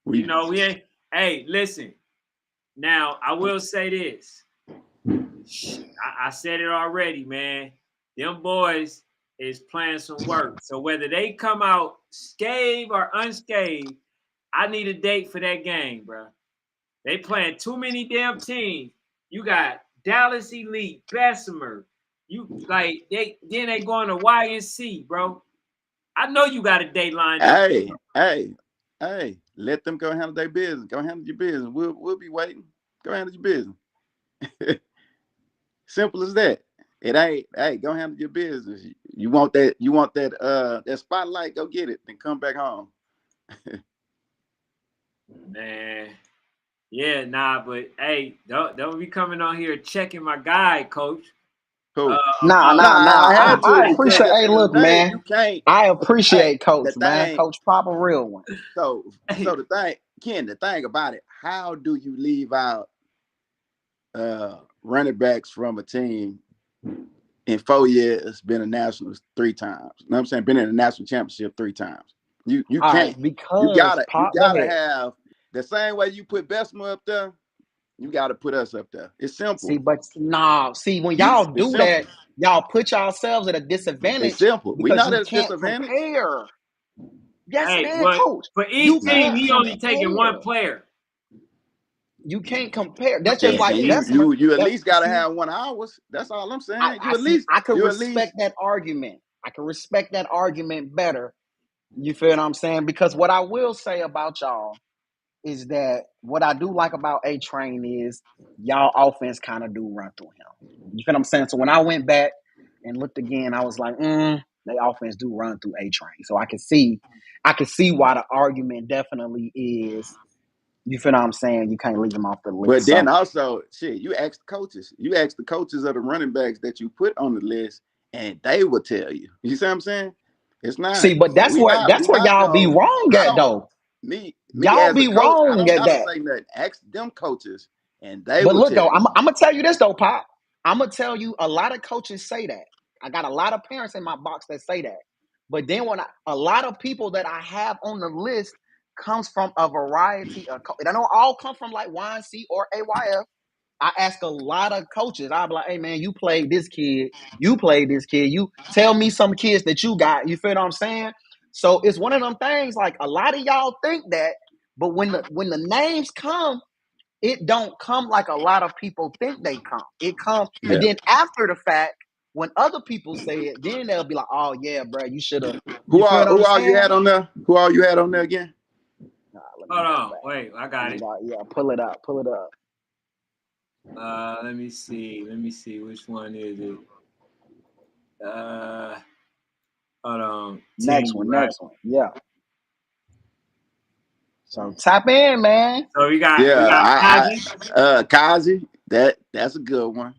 We
We ain't. Hey, listen. Now I will say this. I said it already, man. Them boys is playing some work. So whether they come out scathed or unscathed, I need a date for that game, bro. They playing too many damn teams. You got Dallas Elite, Bessemer. You like they going to YNC, bro. I know you got a date lined up.
Hey, let them go handle their business. Go handle your business. We'll be waiting. Go handle your business. Simple as that. It ain't, hey, go handle your business. You want that spotlight, go get it, then come back home.
Man. Yeah, nah, but hey, don't be coming on here checking my guy, coach.
Cool.
Nah.
I had to
I
because
appreciate.
at the
Hey,
end of
look,
the day,
man.
you can't.
I appreciate
Hey,
Coach,
the
man.
thing.
Coach Pop, a real one.
So the thing, Ken, the thing about it, how do you leave out running backs from a team in 4 years, been a nationals 3 times? You know what I'm saying? Been in a national championship 3 times. You
All
can't.
right, because
You
Pop, go
gotta
ahead.
have the same way you put Bessemer up there. You gotta put us up there. It's simple.
See, when y'all
It's
do that,
simple.
y'all put yourselves at a
It's
disadvantage
simple. We
because
not
you
at a
can't
disadvantage.
compare. Yes, it
Hey,
is,
but
Coach.
for
You
each
Nah.
team,
can't
he only taking one
compare.
player.
You can't compare. That's just
And
like Bessemer.
you at
That
least gotta
see,
have 1 hours. That's all I'm saying.
I see. I can respect that argument. I can respect that argument better. You feel what I'm saying? Because what I will say about y'all is that what I do like about A Train is y'all offense kind of do run through him. You feel what I'm saying? So when I went back and looked again, I was like, they offense do run through A Train. So I can see why the argument definitely is. You feel what I'm saying? You can't leave him off the
But
list.
then
So
also, shit, you ask the coaches. You ask the coaches of the running backs that you put on the list, and they will tell you. You see what I'm saying? It's not.
see, but that's where
We not
y'all be
going.
wrong
I
at
don't.
though.
Me
Y'all
as a
be
coach, I
wrong
don't
at
gotta
that.
say nothing. Ask them coaches, and they
But
will
look
tell
though,
you.
I'm gonna tell you this though, Pop. I'm gonna tell you a lot of coaches say that. I got a lot of parents in my box that say that. But then a lot of people that I have on the list comes from a variety of they don't all come from like YNC or AYF. I ask a lot of coaches. I'll be like, hey man, you played this kid, you played this kid. You tell me some kids that you got. You feel what I'm saying? So it's one of them things like a lot of y'all think that, but when the names come, it don't come like a lot of people think they come. It comes, and
Yeah.
then after the fact, when other people say it, then they'll be like, "Oh yeah, bro, you should have."
Who
You feel what I'm
all you
saying?
had on there? Who all you had on there again?
Let me
Hold
go
on,
back.
wait, I got it.
Yeah, pull it up.
Let me see which one is it. Hold on,
Next
team,
one,
right?
yeah. So tap in, man.
So we got
Yeah,
Kazi.
Kazi. That's a good one.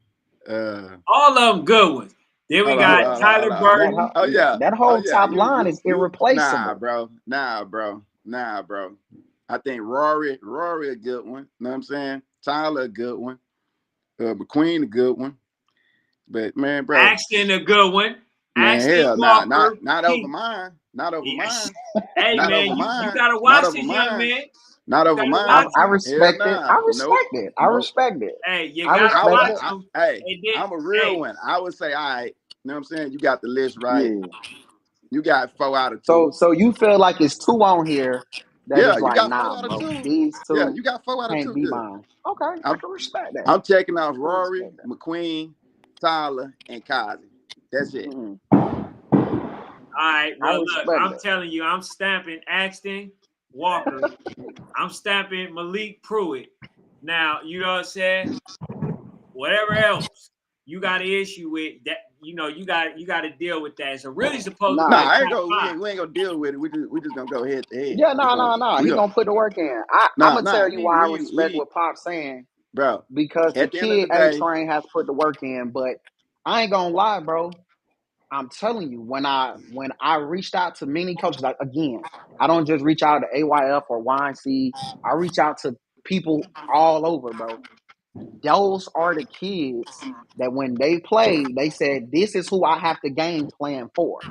All of them good ones. Then we
Hold on, hold
got
on, hold on, hold
Tyler
on.
Burton.
Oh yeah,
That
oh
whole
yeah.
top line is
Nah,
irreplaceable.
bro, nah, bro. I think Rory a good one. Know what I'm saying? Tyler a good one. McQueen a good one. But man, bro,
Axton a good one.
man,
Axton
hell, nah,
Walker.
not over mine. Not over
Yes.
mine.
Hey
Not
man,
over
you
mine.
gotta
Not
watch
over
this young
mine.
man.
Not
You
over
gotta
mine.
watch
I
him.
Hell
respect it.
nah. Nope.
I
Nope.
respect it.
Hey, you
I
gotta
respect
watch
it.
him.
Hey,
And then,
I'm a real
hey,
one. I would say, all right, you know what I'm saying? You got the list right.
Yeah.
You got 4 out of 2.
So you feel like it's two on here that
Yeah,
is
you
like,
got 4
nah,
out of
bro,
2.
these
Yeah,
two
you got 4 out of
can't
2
be
good.
mine. Okay, I
I'm
can respect that.
I'm checking off
I can
Rory,
respect that.
McQueen, Tyler, and Kazi. That's it.
Mm-mm.
all right,
I
well, look,
respect
I'm
that.
telling you, I'm stamping Axton Walker. I'm stamping Malik Pruitt. Now, you know what I'm saying? Whatever else you got an issue with, that you got to deal with that. It's really supposed to
Nah,
be a
Nah,
I ain't
top
go.
five.
We ain't gonna deal with it. We just gonna go head to head.
yeah, no.
We
He
gonna
gonna put the work in. I'm
nah
gonna tell
nah.
you why I respect what Pop's saying
Bro.
because the
At the end of the
kid A
day,
Train has put the work in. But I ain't gonna lie, bro. I'm telling you, when I reached out to many coaches, like again, I don't just reach out to AYF or YNC. I reach out to people all over, bro. Those are the kids that when they played, they said, "This is who I have to game plan for."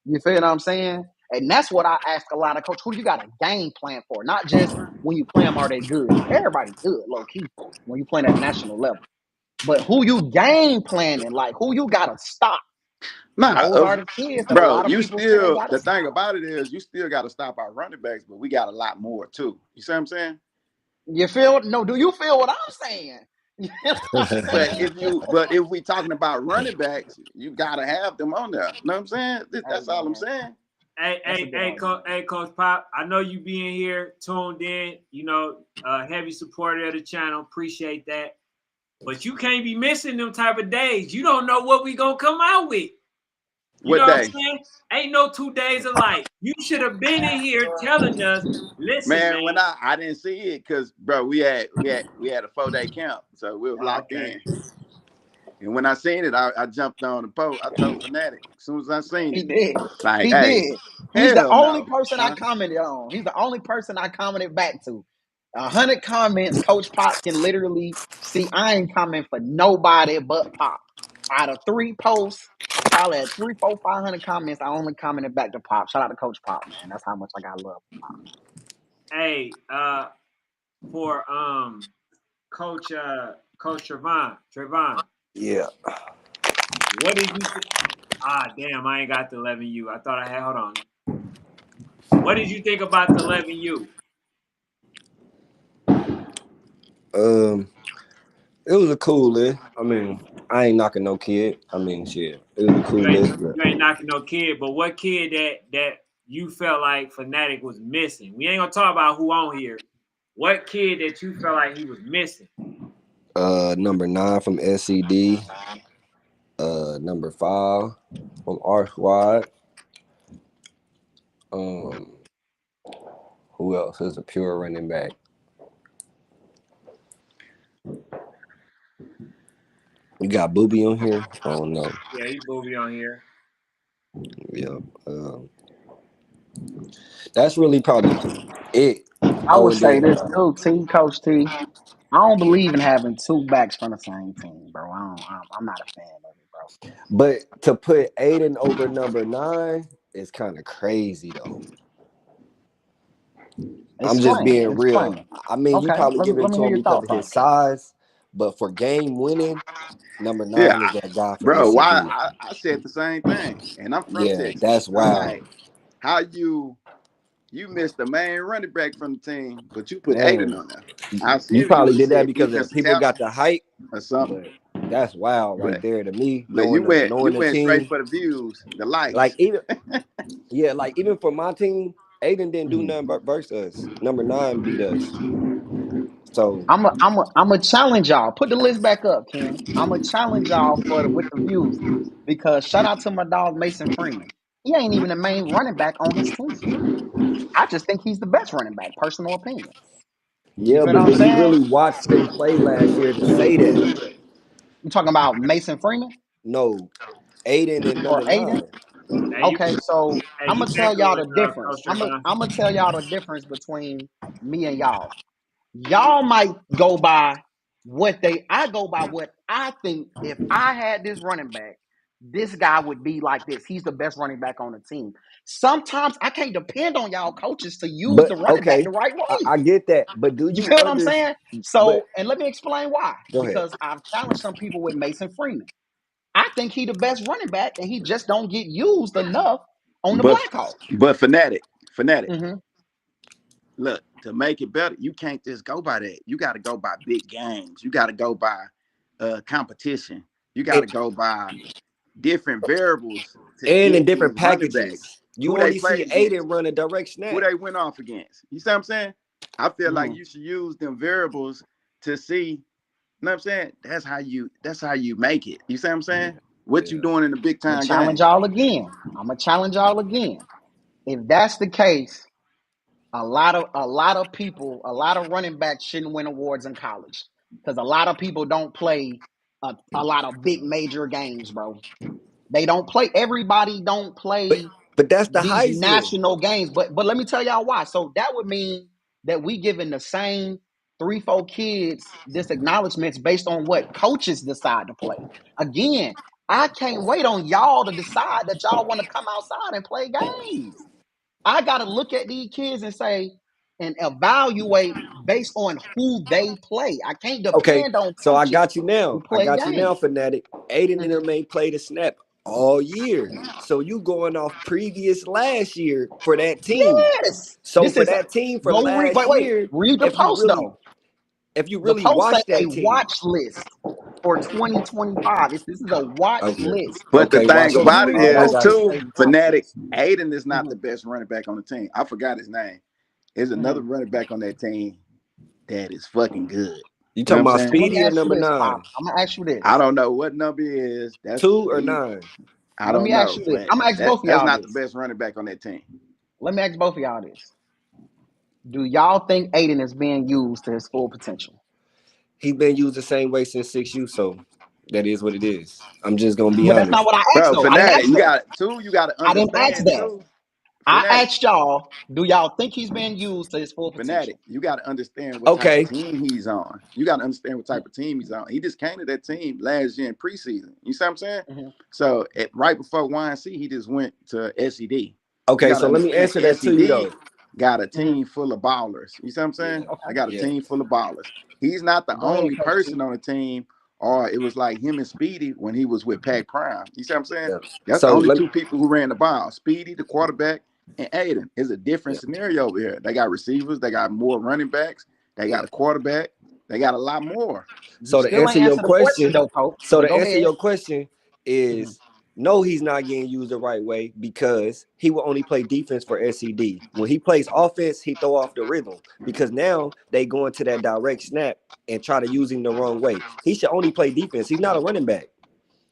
You feel what I'm saying? And that's what I ask a lot of coaches. Who do you got a game plan for? Not just when you play them, are they good? Everybody good, low key, when you playing at a national level. But who you game planning? Like who you gotta stop?
Nah,
Those are the kids that a
bro,
lot of
you
people say they
still,
got to
the thing
stop.
about it is you still got to stop our running backs, but we got a lot more too. You see what I'm saying?
You feel? No, do you feel what I'm saying? You feel what I'm saying?
But if we talking about running backs, you gotta have them on there. Know what I'm saying?
Hey
That's all I'm
man,
saying.
that's a good argument.
Coach Pop. I know you being here, tuned in. You know, heavy supporter of the channel. Appreciate that. But you can't be missing them type of days. You don't know what we gonna come out with. You
What
know what I'm
day?
saying? Ain't no 2 days alike. You should have been in here telling us, listen,
Man, when
man.
I didn't see it because bro, we had a 4-day camp, so we was locked
Okay.
in. And when I seen it, I jumped on the post. I told Fanatic as soon as I seen
He
it,
did.
like,
He
hey,
did. He's the
hell
only
no,
person I
huh?
commented on. He's the only person I commented back to. 100 comments, Coach Pop can literally see. I ain't commenting for nobody but Pop. Out of 3 posts, probably at 3, 4, 500 comments, I only commented back to Pop. Shout out to Coach Pop, man. That's how much I got love for Pop.
Hey, for Coach Trevon,
Yeah.
what did you think? Damn, I ain't got the 11U. I thought I had. Hold on. What did you think about the 11U?
It was a cool list. I mean, I ain't knocking no kid. I mean, shit. It was a cool
You ain't
list. But
you ain't knocking no kid, but what kid that you felt like Fanatic was missing? We ain't gonna talk about who on here. What kid that you felt like he was missing?
number 9 from SCD. Number 5 from our squad. Who else is a pure running back? We got Booby on here. I don't know.
Yeah, he booby on here.
Yeah. That's really probably it.
I
Oh,
would
and
say
then
this too, Coach T. I don't believe in having 2 backs from the same team, bro. I'm not a fan of it, bro.
but to put Aiden over number 9 is kind of crazy though. I'm just
Explain.
being real.
Explain.
I mean, you
Okay,
probably
let me,
giving
let
it
me
to
hear
him
your
because
thought
of his
process.
size, but for game winning, number
Yeah,
9 is that guy from
bro. Why
SCD.
I said the same thing, and I'm from
Yeah,
Texas.
that's
I'm
wild,
like, how you missed the main running back from the team, but you put Aiden
man.
on there. I see
You
if you
probably
would have
did that
said
because of
defensive
people got
tackle
the hype,
or something,
but that's wild right
but
there to me.
but you
Knowing
you
the
went straight
team,
for the views, the
like
likes.
even like even for my team, Aiden didn't do
Mhm.
nothing but versus us. Number 9 beat us. So
I'm a challenge y'all. Put the list back up, Kim. I'm a challenge y'all with the views because shout out to my dog Mason Freeman. He ain't even the main running back on his team. I just think he's the best running back. Personal opinion. You
yeah,
feel what
but
I'm
did you
saying?
really watch them play last year to say that?
You talking about Mason Freeman
No, Aiden and
or
number
Aiden?
9.
Hey,
Okay, so I'm
you
gonna tell y'all
echoing,
the difference.
Coach
I'm gonna
Trevon.
I'm gonna tell y'all the difference between me and y'all. Y'all might go by I go by what I think. If I had this running back, this guy would be like this. He's the best running back on the team. Sometimes I can't depend on y'all coaches to use
But
the running back
okay,
the right way.
I get that. But do
You
you
feel what I'm
understand?
saying?
But
So, and let me explain why.
go ahead.
Because I've challenged some people with Mason Freeman. I think he the best running back, and he just don't get used enough on the
But
Blackhawks.
fanatic.
Mm-hmm.
Look, to make it better, you can't just go by that. You got to go by big games. You got to go by competition. You got to
And,
go by different variables to
and in
get
different
these running
packages,
backs
you
who they
only see
played against,
Aiden run a direct
who
snap.
they went off against. You see what I'm saying? I feel like
Mm-hmm.
you should use them variables to see. You know what I'm saying? That's how you make it. You see what I'm saying? What you
Yeah.
doing in the big
I'm gonna
time
challenge
game?
y'all again. If that's the case, a lot of people, a lot of running backs shouldn't win awards in college because a lot of people don't play a lot of big major games, bro. They don't play. Everybody don't
But
play
but that's the
these
Heisman.
national games. But let me tell y'all why. So that would mean that we giving the same 3, 4 kids this acknowledgments based on what coaches decide to play. Again, I can't wait on y'all to decide that y'all want to come outside and play games. I got to look at these kids and say and evaluate based on who they play. I can't
Okay,
depend on
so I
coaches
got you now.
who
I
play
got you now,
games.
fanatic. Aiden and
Mhm.
them ain't played a snap all year. So you going off previous last year for that team.
Yes.
So
This
for
is
that team for
go read.
last
Wait.
year,
Read the
if you
post
really
though. The post say
watch
a
that team,
watch list for 2025. This is a watch
okay,
list.
But the
okay,
thing
watch
So
list.
about
you
it
read the
All right, I
is,
post,
got
it
you.
too,
say watch
Fanatic,
list.
Aiden is not the
Mm-hmm.
best running back on the team. I forgot his name. There's another
Mm-hmm.
running back on that team that is fucking good.
You
You know what
talking
I'm
about
saying?
So let me
Speedy or
ask you
number
this, Pop.
9?
I'm gonna ask you
I
this.
don't know what number he is. That's
2 or
he.
9?
I
Let
don't
me ask
know,
you this.
but
I'm gonna ask both of
that's
y'all
not the
this.
best running back on that team.
Let me ask both of y'all this. Do y'all think Aiden is being used to his full potential?
He been used the same way since 6U, so that is what it is. I'm just gonna be
But that's not
honest.
what I asked
Bro,
though. I didn't
Fanatic,
ask
you
that.
got two, you gotta
I didn't ask
understand
that.
too.
I
Fanatic,
asked y'all, do y'all think he's being used to his full
Fanatic,
potential?
you gotta understand what type of
Okay,
team he's on. You gotta understand what type of team he's on. He just came to that team last year in preseason. You see what I'm saying?
Mm-hmm.
So right before YNC, he just went to SED. You
okay.
gotta
So let me
understand
answer that to you
SED
though.
got a
Mm-hmm.
team full of ballers. You see what I'm
Yeah,
saying?
Okay.
They got a
yeah,
team full of ballers. He's not the
Go ahead,
only
Coach T.
person on the team, or it was like him and Speedy when he was with Pat Prime. You see what I'm saying?
yeah.
That's the
So
only
let me,
two people who ran the ball. Speedy, the quarterback, and Aiden. It's a different
yeah,
scenario over here. They got receivers, they got more running backs, they
yeah.
got a quarterback, they got a lot more.
You
So to
still
answer
ain't
your
answered the question
question,
though, Coach. But go ahead. Mm-hmm.
is no, he's not getting used the right way because he will only play defense for SCD. When he plays offense, he throw off the rhythm because now they go into that direct snap and try to use him the wrong way. He should only play defense. He's not a running back.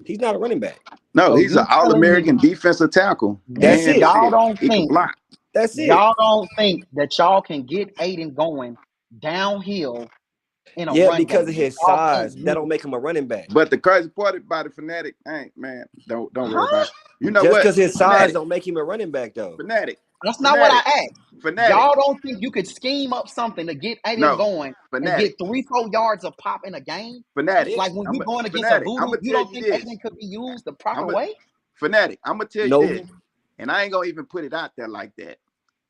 He's not a running back.
No,
So
he's an
you telling
all-American
me
defensive tackle.
That's
And
it.
y'all
shit,
don't
he could
think
block.
That's it.
that y'all can get Aiden going downhill in a
Yeah,
run
because of
game?
his
Y'all can't
size, that
use,
don't make him a running back.
But the crazy part about it, Fanatic, ain't man, don't worry about
huh?
it. You know
Just
what?
because his size
Fanatic,
don't make him a running back though.
Fanatic,
That's not what I
Fanatic,
asked.
Fanatic.
Y'all don't think you could scheme up something to get Aiden
No,
going and get
Fanatic,
3-4 yards of pop in a game?
Fanatic.
Yeah.
Like when
I'm
you going against a
Fanatic. I'm
voodoo,
gonna
you
tell
don't
you
think
this.
Aiden could be used the proper
I'm a
way?
Fanatic. I'm gonna tell you
No.
this, and I ain't gonna even put it out there like that.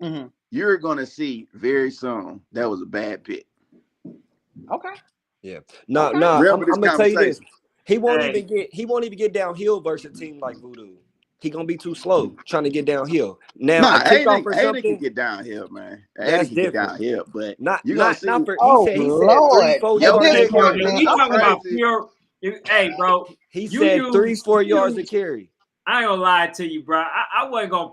Mm-hmm.
You're gonna see very soon that was a bad pick.
Okay.
Yeah. No,
Okay.
no,
Remember this
I'm gonna tell you this.
conversation,
Hey,
He won't even get downhill versus a team like Voodoo. He gonna be too slow trying to get downhill. Now a
nah.
kickoff or
Aiden can
something,
get downhill, man. Aiden
that's
can get
different.
downhill, but
Not
you're gonna
not
see
not for
Oh
he said three,
Lord.
four
At
your
yards
this
a
hey, bro,
nigga.
point,
if
carry.
man,
we
What's
talking about
crazy?
pure, hey, bro,
He
you
said three,
use,
4 yards a carry.
I ain't gonna lie to you, bro. I wasn't gonna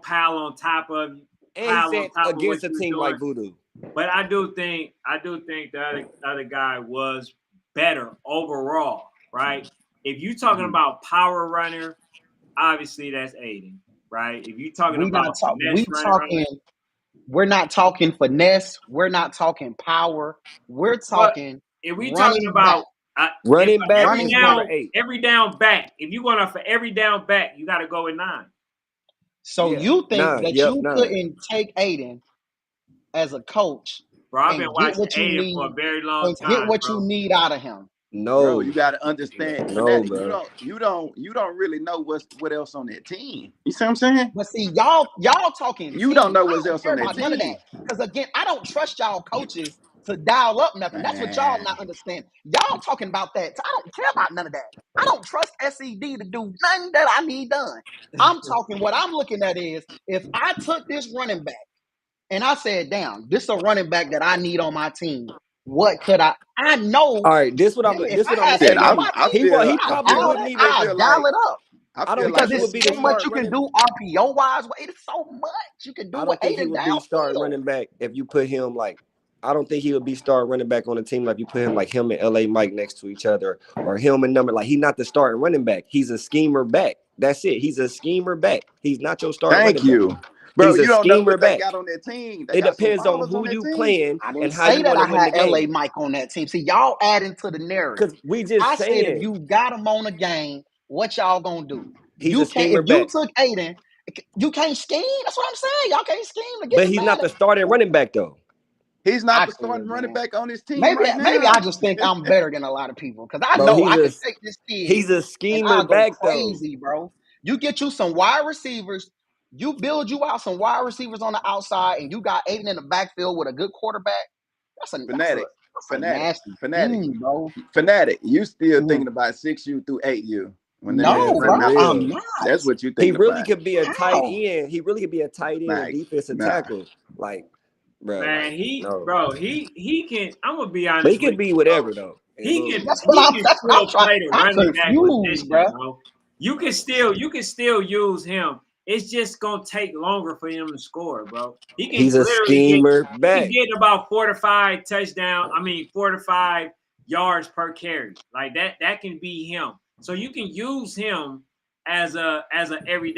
And he
pile on
said
top of what
against a
you were
team
doing.
like Voodoo.
But I do think the other guy was better overall, right? If you talking
mhm.
about power runner, obviously that's Aiden, right? If you talking
we not
about
talk we
finesse runner,
talking we're not talking finesse, we're not talking power, we're
but
talking
if we talking
running back.
about if
Running back
every
is
Running back.
number
down
8.
every down back, if you going off for every down back, you got to go with 9,
So
Yeah.
you think
9.
that
Yep,
you
9.
couldn't take Aiden as a coach
bro. I've been
and get
watching
what you
Aiden for a
need
very long time, bro.
out of him?
Bro,
No.
you gotta understand,
No,
Fanatic.
bro.
You don't really know what else on that team. You see what I'm saying?
But see, y'all talking
You don't
team.
know
I
what's
don't
else
care
on that
about none of that.
team,
Because again, I don't trust y'all coaches to dial up nothing. That's what y'all
man.
not understand. Y'all talking about that. I don't care about none of that. I don't trust SED to do nothing that I need done. I'm talking what I'm looking at is if I took this running back and I said, damn, this is a running back that I need on my team. What could I know?
All right,
Damn, if
this what I'm
I
gonna
had
say
Shit,
Aiden on
though.
my team,
I
Probably
feel
wouldn't
I
even
I'll
feel
dial
like
it up.
I
I
feel
don't
Because
think
like
he
there's
would
this
be the
so
team.
much
start
you can
running.
do RPO wise. It's so much you can do
I
with
don't think he
Aiden
would be starting
downfield.
running back if you put him like. I don't think he would be starting running back on a team like you put him like him and LA Mike next to each other or him and number like he's not the starting running back. He's a schemer back. That's it. He's a schemer back. He's not your starting
Thank
running back.
you, bro.
He's a
You don't know
schemer
what they
back.
got on their team. They
It
got some
depends on
ballers on
who
their
you
team.
playing
I didn't
and how
say
you
that
want to
I
win
had
the
LA
game.
Mike on that team. See, y'all adding to the narrative.
Because we just
I said if
saying
you got him on a game, what y'all gonna do?
he's a
You can't
schemer
if you
back.
took Aiden, you can't scheme. That's what I'm saying. Y'all can't scheme to get
But
the
he's not
man.
the starting running back though.
He's not
I
the
could,
starting running
man.
back on his team
Maybe
right
maybe I
now.
just think I'm better than a lot of people because I
Bro,
know I could take this kid
he's a
and
schemer
I'll go
back though.
crazy, bro. You get you some wide receivers, you build you out some wide receivers on the outside, and you got Aiden in the backfield with a good quarterback.
Fanatic,
That's a
fanatic,
nasty
fanatic,
scheme, bro.
fanatic. You still
Mhm.
thinking about 6U through 8U? when that
No,
man
Man,
bro,
running
for
out the
I'm
real.
not.
that's what you
He
think
really
about.
could be a tight
How?
end. He really could be a tight end and
Like,
defensive
nah,
tackle. Like, bro,
Man,
like,
he
no.
bro, he can. I'm gonna be
But he
honest with
could be
you, bro.
whatever though. In a little bit.
He can
That's what I'm
still
trying.
play the
I'm
running back
confused,
position,
bro.
bro. You can still use him. It's just gonna take longer for him to score, bro.
He's a schemer
He can
back.
get about 4 to 5 touchdowns. I mean 4 to 5 yards per carry. Like that can be him. So you can use him as a every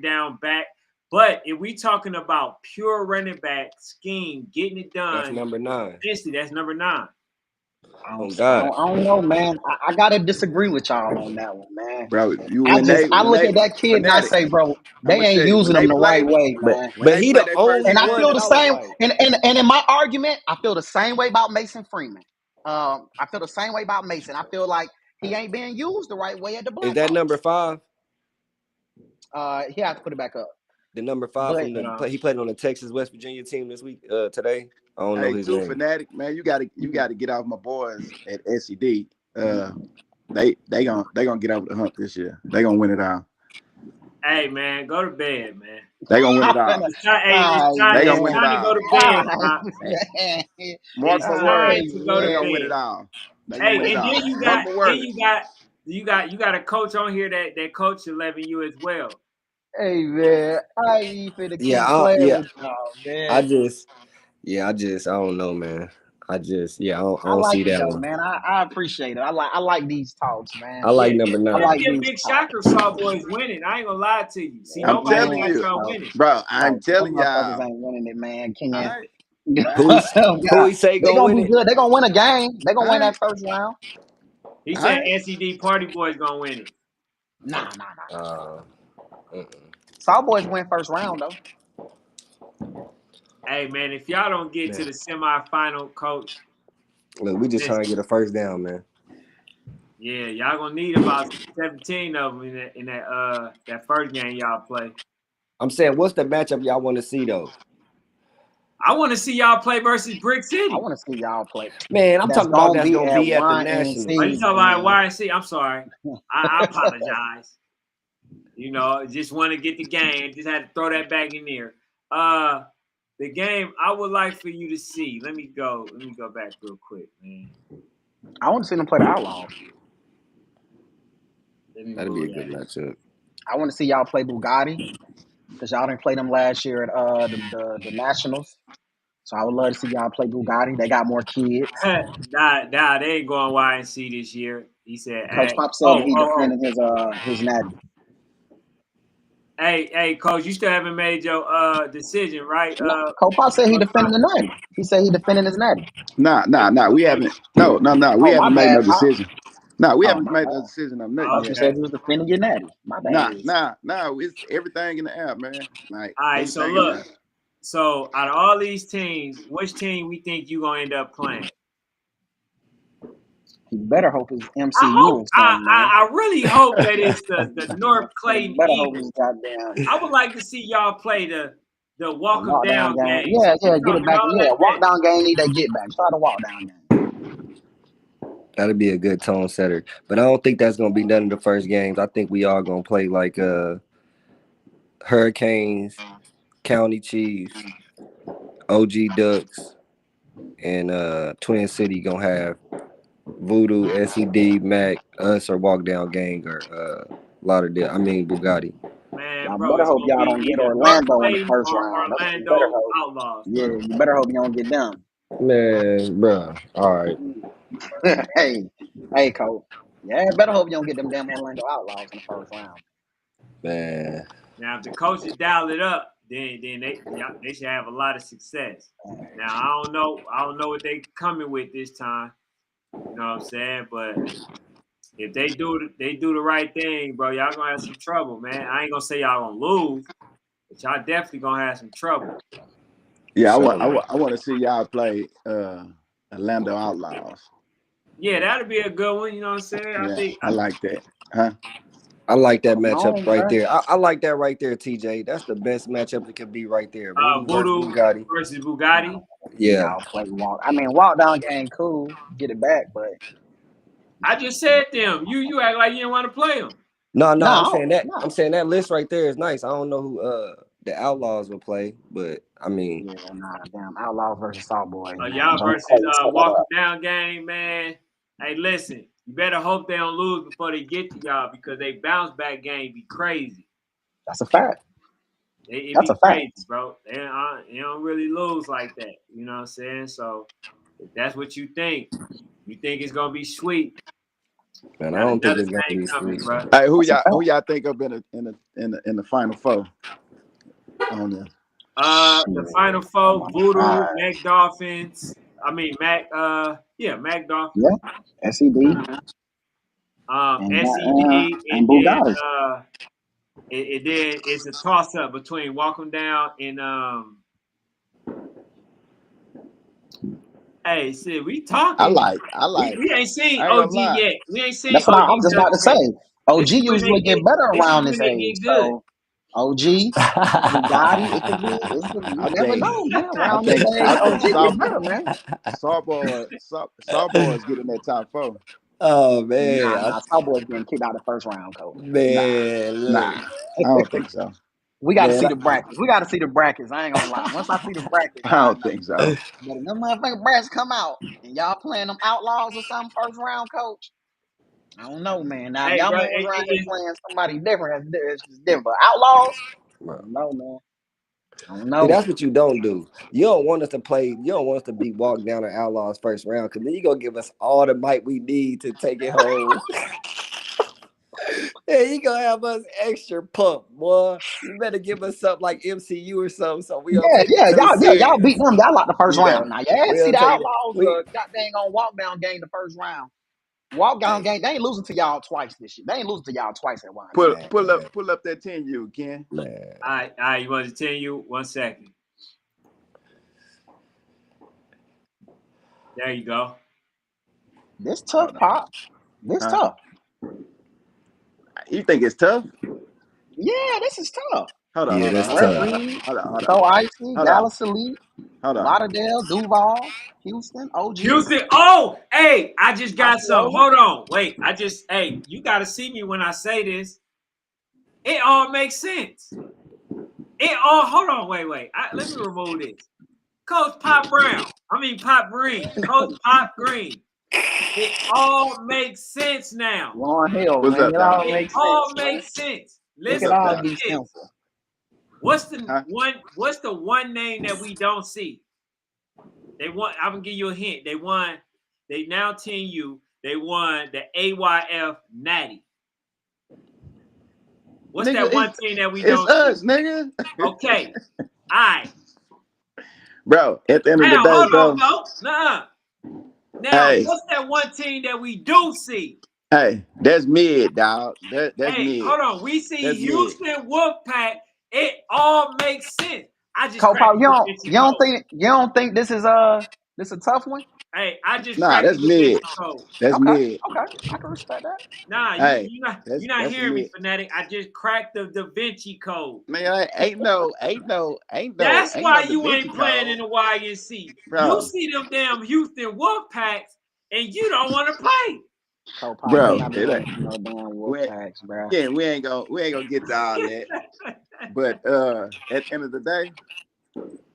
down back. But if we talking about pure running back scheme, getting it
That's
done,
number 9.
that's number 9.
Oh God.
I don't know, man. I gotta disagree with y'all on that one, man.
bro. You
I
when
look
they
at that kid and I
Fanatic,
say, bro,
I'm
they
gonna
ain't
tell you
using them the right way, man.
when
But
they
he
play
the
their first
only
And I
one
feel
that
the
I was
same.
like,
And in my argument, I feel the same way about Mason Freeman. I feel the same way about Mason. I feel like he ain't being used the right way at the
is that
Blackhawks.
number 5?
He has to put it back up.
The number 5
But
from the he played on the Texas West Virginia team this week, today. I don't know
hey
his
too
name.
Fanatic, man. You gotta get off my boys at SED. They gonna get over the hump this year. They gonna win it all.
Hey man, go to bed, man.
They gonna win
I'm
it all.
finna,
It's
all
time.
They
right,
gonna
It's
win it
time to go
all.
to
man.
bed,
All right,
Pop.
man.
Mark
It's
my
All
time
right,
words.
to go
They
to
man.
gonna win it
bed.
all. They gonna win
Hey,
it
and
all.
then
Mark my words.
you got a coach on here that coach 11U as well.
Hey, man. I ain't finna
Yeah,
keep playing
yeah.
with y'all,
I
man.
just, I don't know, man. I
I
don't
like
see
it
that
though,
one.
man. I appreciate it. I like these talks, man.
I like
Yeah,
number
I
it'll
like
9.
be a
these
big
talks.
shocker. Sawboys winning. I ain't gonna lie to you. See,
Hey,
I'm
nobody
telling
man.
got
you,
y'all
Oh,
winning.
bro. I'm
them
telling
motherfuckers
y'all.
ain't winning it, man. Ken.
All right.
Who he who he say
They
gonna
gonna
win
be
it?
good. They gonna win a game. They gonna
All
win
right.
that first round.
He
All
said
right.
SED Party Boys gonna win it.
Nah.
Uh, mm-mm.
Cowboys win first round though.
Hey man, if y'all don't get to
Man,
the semifinal, coach,
look, we just trying
listen,
to get a first down, man.
yeah, y'all gonna need about 17 of them in that first game y'all play.
I'm saying, what's the matchup y'all want to see though?
I want to see y'all play versus Brick
I
City.
want to see y'all play.
Man, I'm
That's
talking about
gonna
that's
be
gonna
at
be at the
Are you
Nationals.
YNC,
talking about
man.
YNC? I'm sorry. I apologize. You know, just want to get the game. Just had to throw that back in there. The game I would like for you to see. Let me go back real quick, man.
I want to see them play the Outlaws.
Let me
That'd be
move
a good
that.
matchup.
I want to see y'all play Bugatti because y'all didn't play them last year at the Nationals. So I would love to see y'all play Bugatti. They got more kids.
Nah, they ain't going YNC this year. He said,
Coach
hey,
Pop said that he
oh.
defending his natty.
Hey, coach, you still haven't made your decision, right?
No, Coach Pop said he
Coach
defending the natty. He said he defending his natty.
Nah. We
Okay.
haven't. No. We
Oh, my
haven't made
bad,
no
Pop.
decision. No, we
Oh,
haven't
my
made
bad.
no decision on
I
nothing
thought you
yet.
said
Okay.
you was defending your natty. My bad.
Nah. It's everything in the app, man. Like
All right, so
everything in the
look.
app.
So out of all these teams, which team we think you gonna end up playing?
He better hope it's MCU or something, man.
I really hope that it's the North Clayton
Better hope it's
Eagles.
goddamn
I would like to see y'all play the
a
walk 'em
walk down
down
game.
games.
Yeah,
We
get it
talking
back.
all
Yeah,
that
walk
mess.
down game need that get back. Try the walk down game.
That'd be a good tone setter. But I don't think that's gonna be done in the first games. I think we all gonna play like Hurricanes, County Chiefs, OG Ducks, and Twin City gonna have Voodoo, SED, Mac, us, or Walk Down Gang, or Lauderdale. I mean Bugatti.
Man,
Y'all
bro,
better
it's
hope
gonna
y'all
be
don't get
either North
Orlando in the
Clayton
first
or
round. That's what you better
Orlando
hope.
Outlaws,
Yeah,
bro.
you better hope you don't get them.
Man, bruh. All right.
hey, Cole. Yeah, better hope you don't get them damn Orlando Outlaws in the first round.
Man.
Now, if the coaches dial it up, then they should have a lot of success. Now, I don't know what they coming with this time. You know what I'm saying? But if they do the right thing, bro, y'all gonna have some trouble, man. I ain't gonna say y'all gonna lose, but y'all definitely gonna have some trouble.
Yeah,
Sure, man.
I want to see y'all play Orlando Outlaws.
Yeah, that'd be a good one. You know what I'm saying?
Yeah, I like that. Huh?
I like that
Come
matchup
on,
right
bro.
there. I like that right there, TJ. That's the best matchup it could be right there. Voodoo versus
Voodoo
Bugatti.
versus Bugatti.
Yeah.
Y'all play walk. I mean, walk down game cool. Get it back, but
I just said them. You act like you didn't want to play them.
No, I'm
No,
saying that.
no.
I'm saying that list right there is nice. I don't know who the Outlaws will play, but I mean,
Yeah, nah, damn. Outlaws versus Salt Boys, man.
Y'all
Jonah
versus
Cole, set that
Walk 'em
up.
Down game, man. Hey, listen, you better hope they don't lose before they get to y'all because they bounce back game be crazy.
That's a fact.
It
That's
be
a fact.
crazy, bro. They don't really lose like that. You know what I'm saying? So if that's what you think it's gonna be sweet.
man, I
Got
don't think
another
it's gonna
thing
be
coming,
sweet.
bro.
Hey,
That's a fact.
who y'all think up in the final four on there?
The final
Oh
four:
my
Voodoo,
God.
Mac Dolphins. I mean Mac. Mac Dolphins.
Yeah, SED
SED,
and
and then
Bugatti.
then it's a toss up between Walk 'em Down and Hey, shit, we
I
talking.
like.
We ain't seen
I ain't gonna
OG
lie.
yet. We ain't seen
That's what
OG
I was just
done
about to
yet.
say. OG
This is when they
usually get better
This is
around
when
this
they
age.
get good.
So OG, Bugatti, you
I
never
think.
know, man.
I
Around this
think.
age,
I
OG
think
get better, man.
Sawboy is getting that top four.
Oh man,
Nah, Cowboys getting kicked out of the first round, coach. Nah.
man,
Nah,
look,
I don't think so.
We got to
man,
see the brackets. We got to see the brackets. I ain't gonna lie. Once I see the brackets,
I
I
don't
know.
think so.
But if them motherfucking brackets come out and y'all playing them Outlaws or something first round, coach, I don't know, man. Now, if
Hey,
y'all
bro,
move around here playing somebody different, it's just different. But Outlaws, I don't know, man. I don't
see,
know.
that's what you don't do. You don't want us to play. You don't want us to be walked down the Outlaws first round because then you gonna give us all the might we need to take it home. Yeah, you gonna have us extra pump, boy. You better give us something like MCU or something, so we don't
Yeah,
take it so
y'all beat
serious.
them. Y'all like the first
You know,
round. Now, yeah,
we
see
don't
the
take it.
Outlaws, goddamn on walk down game the first round. Walk down
Hey,
game, they ain't losing to y'all twice this year. They ain't losing to y'all twice at YNC.
man,
Pull up that 10U, Ken.
man.
all right. You want to tell you 1 second? There you go.
This tough,
Hold on.
Pop. This
Huh?
tough.
You think it's tough?
Yeah, this is tough.
Yeah, that's
Brett
tough.
Reed,
Hold on.
So Icy,
Hold on.
Dallas Elite,
Hold on.
Lauderdale, Duval, Houston, OG,
Houston. Oh, hey, I just got some.
Osceola.
Hold on. Wait. You got to see me when I say this. It all makes sense. Hold on. Wait. Let me remove this. Coach Pop Brown. Pop Green. Coach Pop Green. It all makes sense now.
Ron Hill,
What's
man.
up,
It all
dog?
It
makes
all
sense, man.
makes sense.
It
What's
could
Listen
up,
all
to
dog?
be
this.
simple.
What's the
Huh?
one name that we don't see? I'm gonna give you a hint. They now 10U. They won the AYF Natty. What's
Nigga,
that one team that we
it's
don't see?
us, nigga.
Okay. All right.
Bro, at the end of the
Now,
day,
hold on,
bro.
no. Nuh-uh. Now,
Hey,
what's that one team that we do see?
that's mid, dog. That's
Hey,
mid.
hold on. We see
That's mid.
Houston Wolfpack. It all makes sense. I just
Cole
cracked
Pop,
the Da Vinci code.
you don't think this is this a tough one?
Hey, I just
Nah,
cracked
that's
the Da Vinci
mid.
code.
That's
Okay,
mid.
okay. I can respect that.
Nah,
Hey,
you're not
that's
hearing me,
mid.
fanatic. I just cracked the Da Vinci code.
Man,
That's
ain't no
why
Da
you
Vinci
ain't playing
code,
in the YNC. You
bro.
see them damn Houston Wolfpacks, and you don't want to play.
Cole Pop, you ain't
Bro,
got to
it
go
ain't.
to no damn wolf
We ain't,
packs, bro.
yeah, we ain't gonna get to all that. But at the end of the day,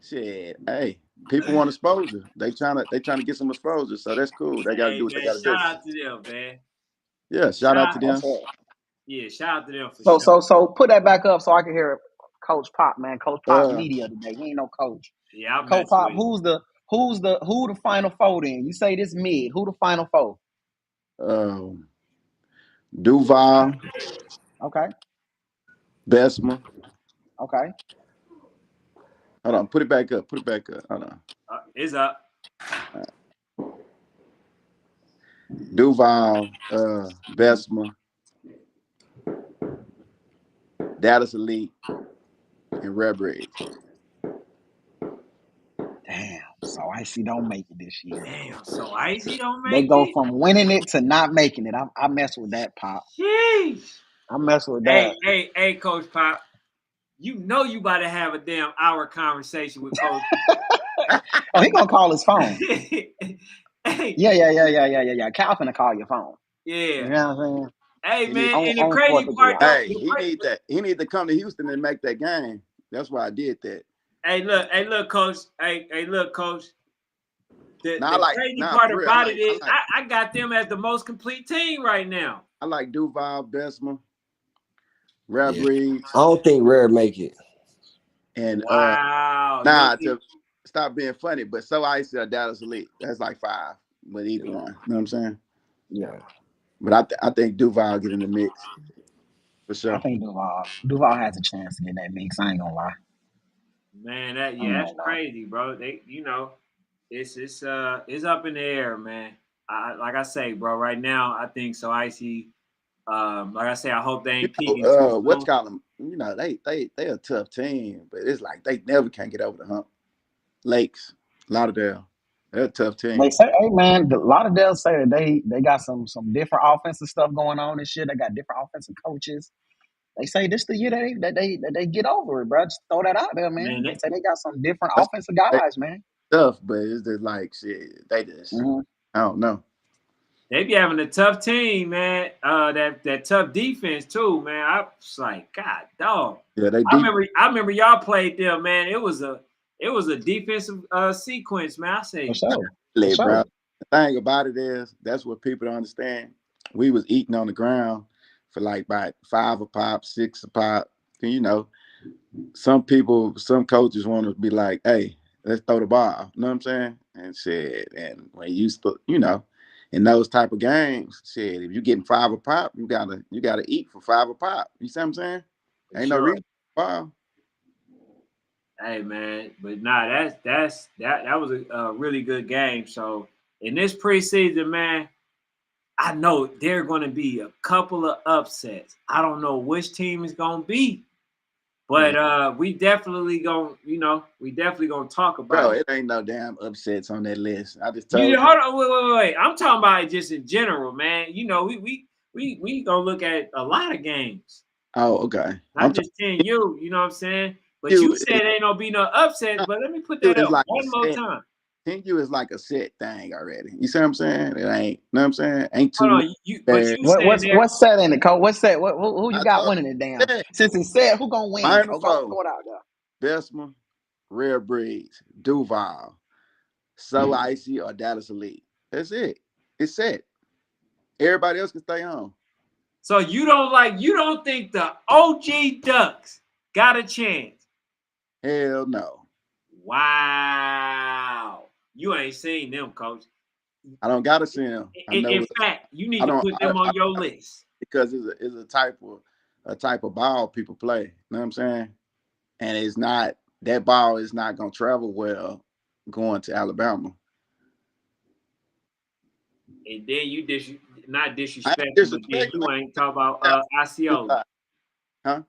shit, hey, people want exposure. They trying to get some exposure, so that's cool. They got to
Hey
do what they
man,
got to
shout
do.
out to them, man.
Yeah, shout out
Shout,
to
That's
them.
it.
yeah, shout out to them for
So,
sure.
put that back up so I can hear Coach Pop, man. Coach Pop
Uh,
media today. He ain't no coach.
Yeah, I'm
Coach
messing
Pop,
with you.
who the final four then? You say this mid. Who the final four?
um, Duval,
Okay,
Besma.
okay.
Hold on, put it back up. Put it back up. Hold on.
It's up.
Duval, Besma, Dallas Elite, and Rebridge.
Damn. So Icy don't make it this year.
Damn, so Icy don't
They
make
go
it?
from winning it to not making it. I mess with that, Pop.
Sheesh.
I mess with that.
Hey, Coach Pop. You know you about to have a damn hour conversation with Coach.
Oh, he gonna call his phone.
Hey,
Yeah. Cal finna call your phone. You
Yeah.
know what I'm saying?
Hey
He need,
man, and the
On
crazy
4th of
part
July.
though,
hey, he need that. He need to come to Houston and make that game. That's why I did that.
hey look, coach. Hey, look, coach.
Now
The crazy part
for real.
about it is I got them as the most complete team right now.
I like Duval, Besma, Rare
Yeah. I
Breeds,
don't think Rare make it.
and
Wow.
nah, to stop being funny, but So Icy or Dallas Elite. That's like 5, but either one. You know what I'm saying?
Yeah.
But I think Duval get in the mix for
I
sure.
think Duval has a chance to get that mix. I ain't gonna lie.
Man,
I ain't
that's
gonna lie.
crazy, bro. It's up in the air, man. Like I say, bro. Right now, I think So Icy. Like I say, I hope they ain't peaking too
What's
soon.
call them? You know, they a tough team, but it's like they never can get over the hump. Lakes, Lauderdale, they're a tough
They
team.
say, hey man, a lot of them say that they got some different offensive stuff going on and shit. They got different offensive coaches. They say this the year that they get over it, bro. Just throw that out there,
Man,
man. They say they got some different
That's
offensive
they
guys, man.
tough, but it's just like shit. They just
Mm-hmm.
I don't know.
they be having a tough team, man. That tough defense too, man. I was like, God, dog.
Yeah, they
I
deep.
remember y'all played them, man. It was a defensive sequence, man. I
For
say,
sure, for
Play, bro.
sure.
The thing about it is that's what people don't understand. We was eating on the ground for like about 5 a pop, 6 a pop. And you know, some coaches want to be like, hey, let's throw the ball. You know what I'm saying? And shit. And when you know, in those type of games, shit, if you getting 5 a pop, you gotta eat for 5 a pop. You see what I'm saying?
for
Ain't no
sure.
reason. Wow.
Hey man, but nah, that was a really good game. So in this preseason, man, I know there are going to be a couple of upsets. I don't know which team is going to be,
Man.
but we definitely gonna talk about
Bro,
it.
it ain't no damn upsets on that list. I just
You
told you.
hold on, wait. I'm talking about it just in general, man. You know, we gonna look at a lot of games,
Oh, okay. I'm
not just 10U. You know what I'm saying? But you
you
said ain't no be no upsets. But let me put
you
that
is
up
like a
one more
set.
time.
You is like a set thing already. You see what I'm saying? It ain't, you know what I'm saying? Ain't too
Hold
much
on, but
bad.
you saying there?
What's set in it, Cole? What's set? Who you
I
got
told
winning it? Damn.
you,
Since it's said, who gonna win,
minor
Cole? Go
four,
throw it out there.
Besma, Rare Breeds, Duval, So Icy, or Dallas Elite. That's it. It's set. Everybody else can stay home.
So you don't think the OG Ducks got a chance?
Hell no.
Wow, you ain't seen them, coach.
I don't gotta see them. I
In
know
fact, you need
I
to
don't
put them on
I
your list.
because it's a type of ball people play. You know what I'm saying? And it's not that ball is not gonna travel well going to Alabama.
And then not
I ain't
disrespectful, but then
disrespecting
you ain't talk about Osceola.
them. Huh?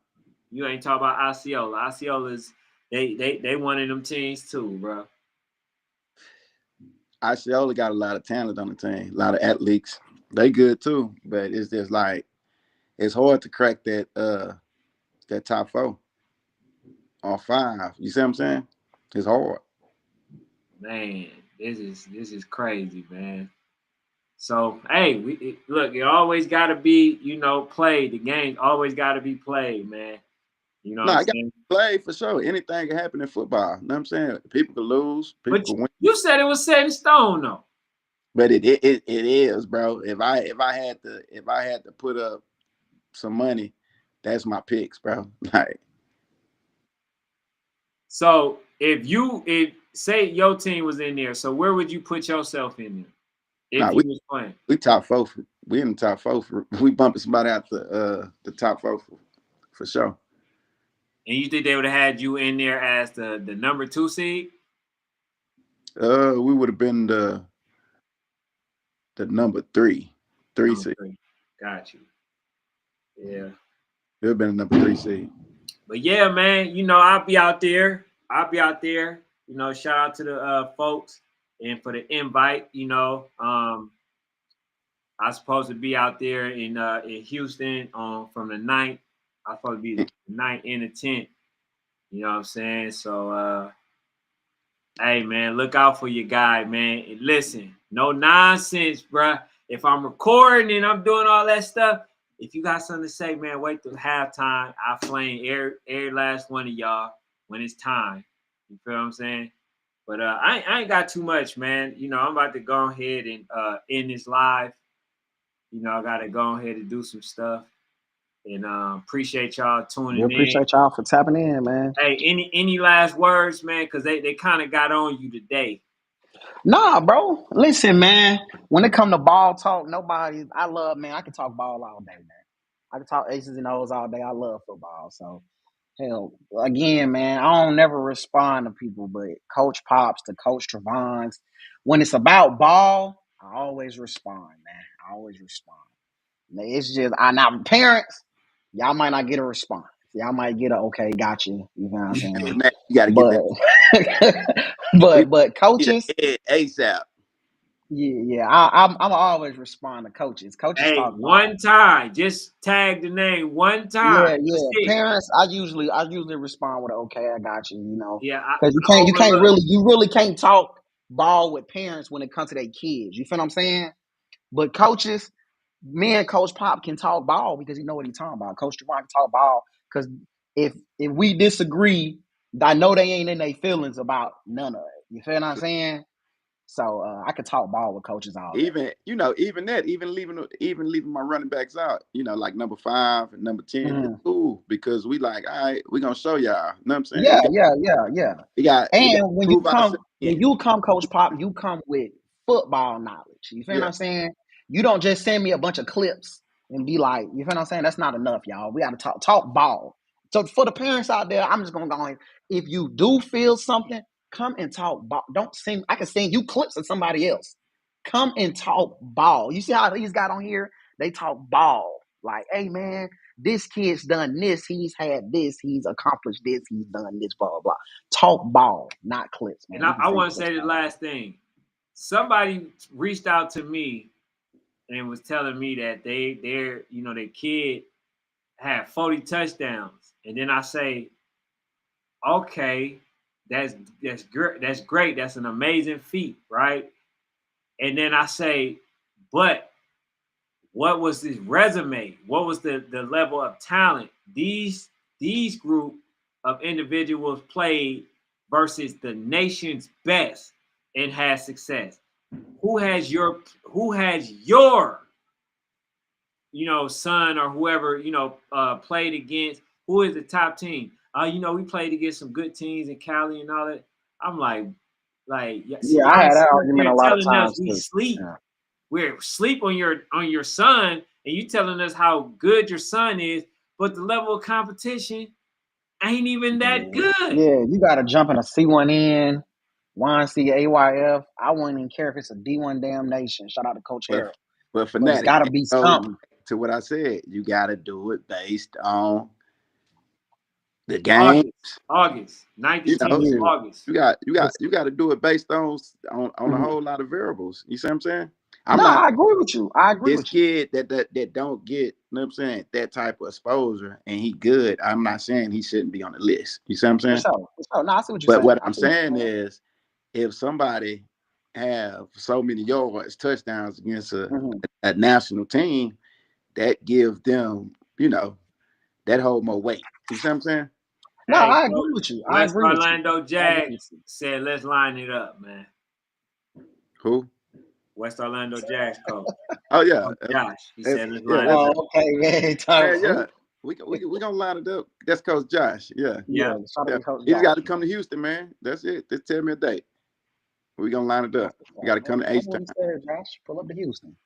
You ain't talk about Osceola. Osceola's they one of them teams too, bro.
Osceola got a lot of talent on the team, a lot of athletes. They good too, but it's just like it's hard to crack that top 4 or 5. You see what I'm saying? It's hard.
Man, this is crazy, man. So hey, look, it always got to be played. The game always got to be played, man. You know what
No,
I'm
I got
saying?
to play for sure. Anything can happen in football. You know what I'm saying? People can lose, people
But
can win.
you said it was set in stone, though.
But it is, bro. If I had to put up some money, that's my picks, bro. Like,
So if say your team was in there, so where would you put yourself in there if
nah,
you was playing?
we top 4. We in the top 4. We bumping somebody out the top 4 for sure.
And you think they would have had you in there as the number 2 seed?
We would have been the number 3
Number
seed.
3. Got you. Yeah.
It would have been the number 3 seed.
But yeah, man, I'll be out there. Shout out to the folks and for the invite. I supposed to be out there in Houston from the 9th. I supposed to be the 9th and the 10th. You know what I'm saying? So hey man, look out for your guy, man. And listen, no nonsense, bruh. if I'm recording and I'm doing all that stuff, if you got something to say, man, wait till halftime. I'll flame every last one of y'all when it's time. You feel what I'm saying? But I ain't got too much, man. You know, I'm about to go ahead and end this live. You know, I got to go ahead and do some stuff. And appreciate y'all
We
tuning in.
appreciate y'all for tapping in, man.
Hey, any last words, man? Because they kind of got on you today.
Nah, bro. Listen, man. When it come to ball talk, I love, man. I can talk ball all day, man. I can talk Aces and O's all day. I love football. So, hell, again, man, I don't never respond to people, but Coach Pops to Coach Trevon's. When it's about ball, I always respond, man. I always respond. It's just, now parents, y'all might not get a response. Y'all might get a, okay, got you. You know what I'm saying?
Man, you got to get
But,
that. We
but
get
coaches,
ahead ASAP.
yeah. I'm always respond to coaches. Coaches
Hey,
talk ball.
one time, just tag the name one time.
Yeah.
That's it.
Parents, I usually respond with okay, I got you. You know,
Yeah,
because
I
you really can't talk ball with parents when it comes to their kids. You feel what I'm saying? But coaches, me and Coach Pop can talk ball because he know what he's talking about. Coach Javon can talk ball because if we disagree, I know they ain't in their feelings about none of it. You feel what I'm saying? So I could talk ball with coaches all day.
Even even leaving my running backs out, like number 5 and number 10, it's
Mhm.
cool because we like, all right, we gonna show y'all. You know what I'm saying?
Yeah.
We got to
And
prove ourselves
when
in.
you come, Coach Pop, you come with football knowledge. You feel what
Yeah.
I'm saying? You don't just send me a bunch of clips and be like, you feel what I'm saying? That's not enough, y'all. We got to talk ball. So for the parents out there, I'm just gonna go ahead. If you do feel something, come and talk ball. Don't send. I can send you clips of somebody else. Come and talk ball. You see how these got on here? They talk ball. Like, hey man, this kid's done this. He's had this. He's accomplished this. He's done this. Blah blah blah. Talk ball, not clips, man.
and
You can
I
send
want to
clips
say the
all day.
last thing. Somebody reached out to me and was telling me that their kid had 40 touchdowns, and then I say, okay, that's great. That's great. That's an amazing feat, right? And then I say, but what was his resume? What was the level of talent these group of individuals played versus the nation's best and had success? Who has your son or whoever played against? Who is the top team? We played against some good teams in Cali and all that. I'm like, yeah, see,
Yeah,
y'all
I had
ain't
that
sitting up
argument
there
a lot of
telling us
times
we
too.
sleep.
Yeah.
We're sleep on your son, and you telling us how good your son is, but the level of competition ain't even that good.
Yeah, you got to jump in a C1N, YNC, AYF. I wouldn't even care if it's a D1 damn nation. Shout out to Coach
But
Harold.
but
But it's
Fanatic,
got to
it
be
goes
something.
back to what I said. You got to do it based on the game.
August 9th to
You
10th
know,
of
Yeah.
August.
you got to do it based on a
Mhm.
whole lot of variables. You see what I'm saying? I'm
No,
not
I agree with you.
this kid that don't get, you know what I'm saying, that type of exposure and he good. I'm not saying he shouldn't be on the list. You see what I'm
For
saying?
sure. For sure. No, I see what you're
But
saying.
what I'm saying is if somebody have so many yards, touchdowns against
Mm-hmm.
a national team, that gives them, that hold more weight. You see what I'm saying?
No,
Hey,
I
Coach,
agree with you. I
West
agree with you.
Orlando
I agree with
Jags
you.
said, let's line it up, man.
Who?
West Orlando Jags coach,
Oh yeah,
Josh. He said, let's
yeah,
line it
that's
up.
Oh, okay, man.
yeah. We gonna line it up. That's Coach Josh. Yeah,
Yeah.
Yeah, shout out
yeah.
to Coach
He just got
Josh,
to come to
man.
Houston, man. That's it. Just tell me a date. We gonna line it
That's
up.
what's
You
up.
got to come to
That's
H
what he
Town.
said, Josh. Pull up to Houston.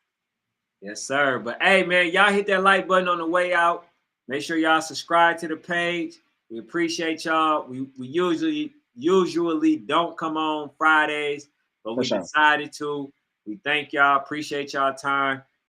Yes, sir. But hey, man, y'all hit that like button on the way out. Make sure y'all subscribe to the page. We appreciate y'all. We usually don't come on Fridays, but
For
we
sure.
decided to. We thank y'all. Appreciate y'all time.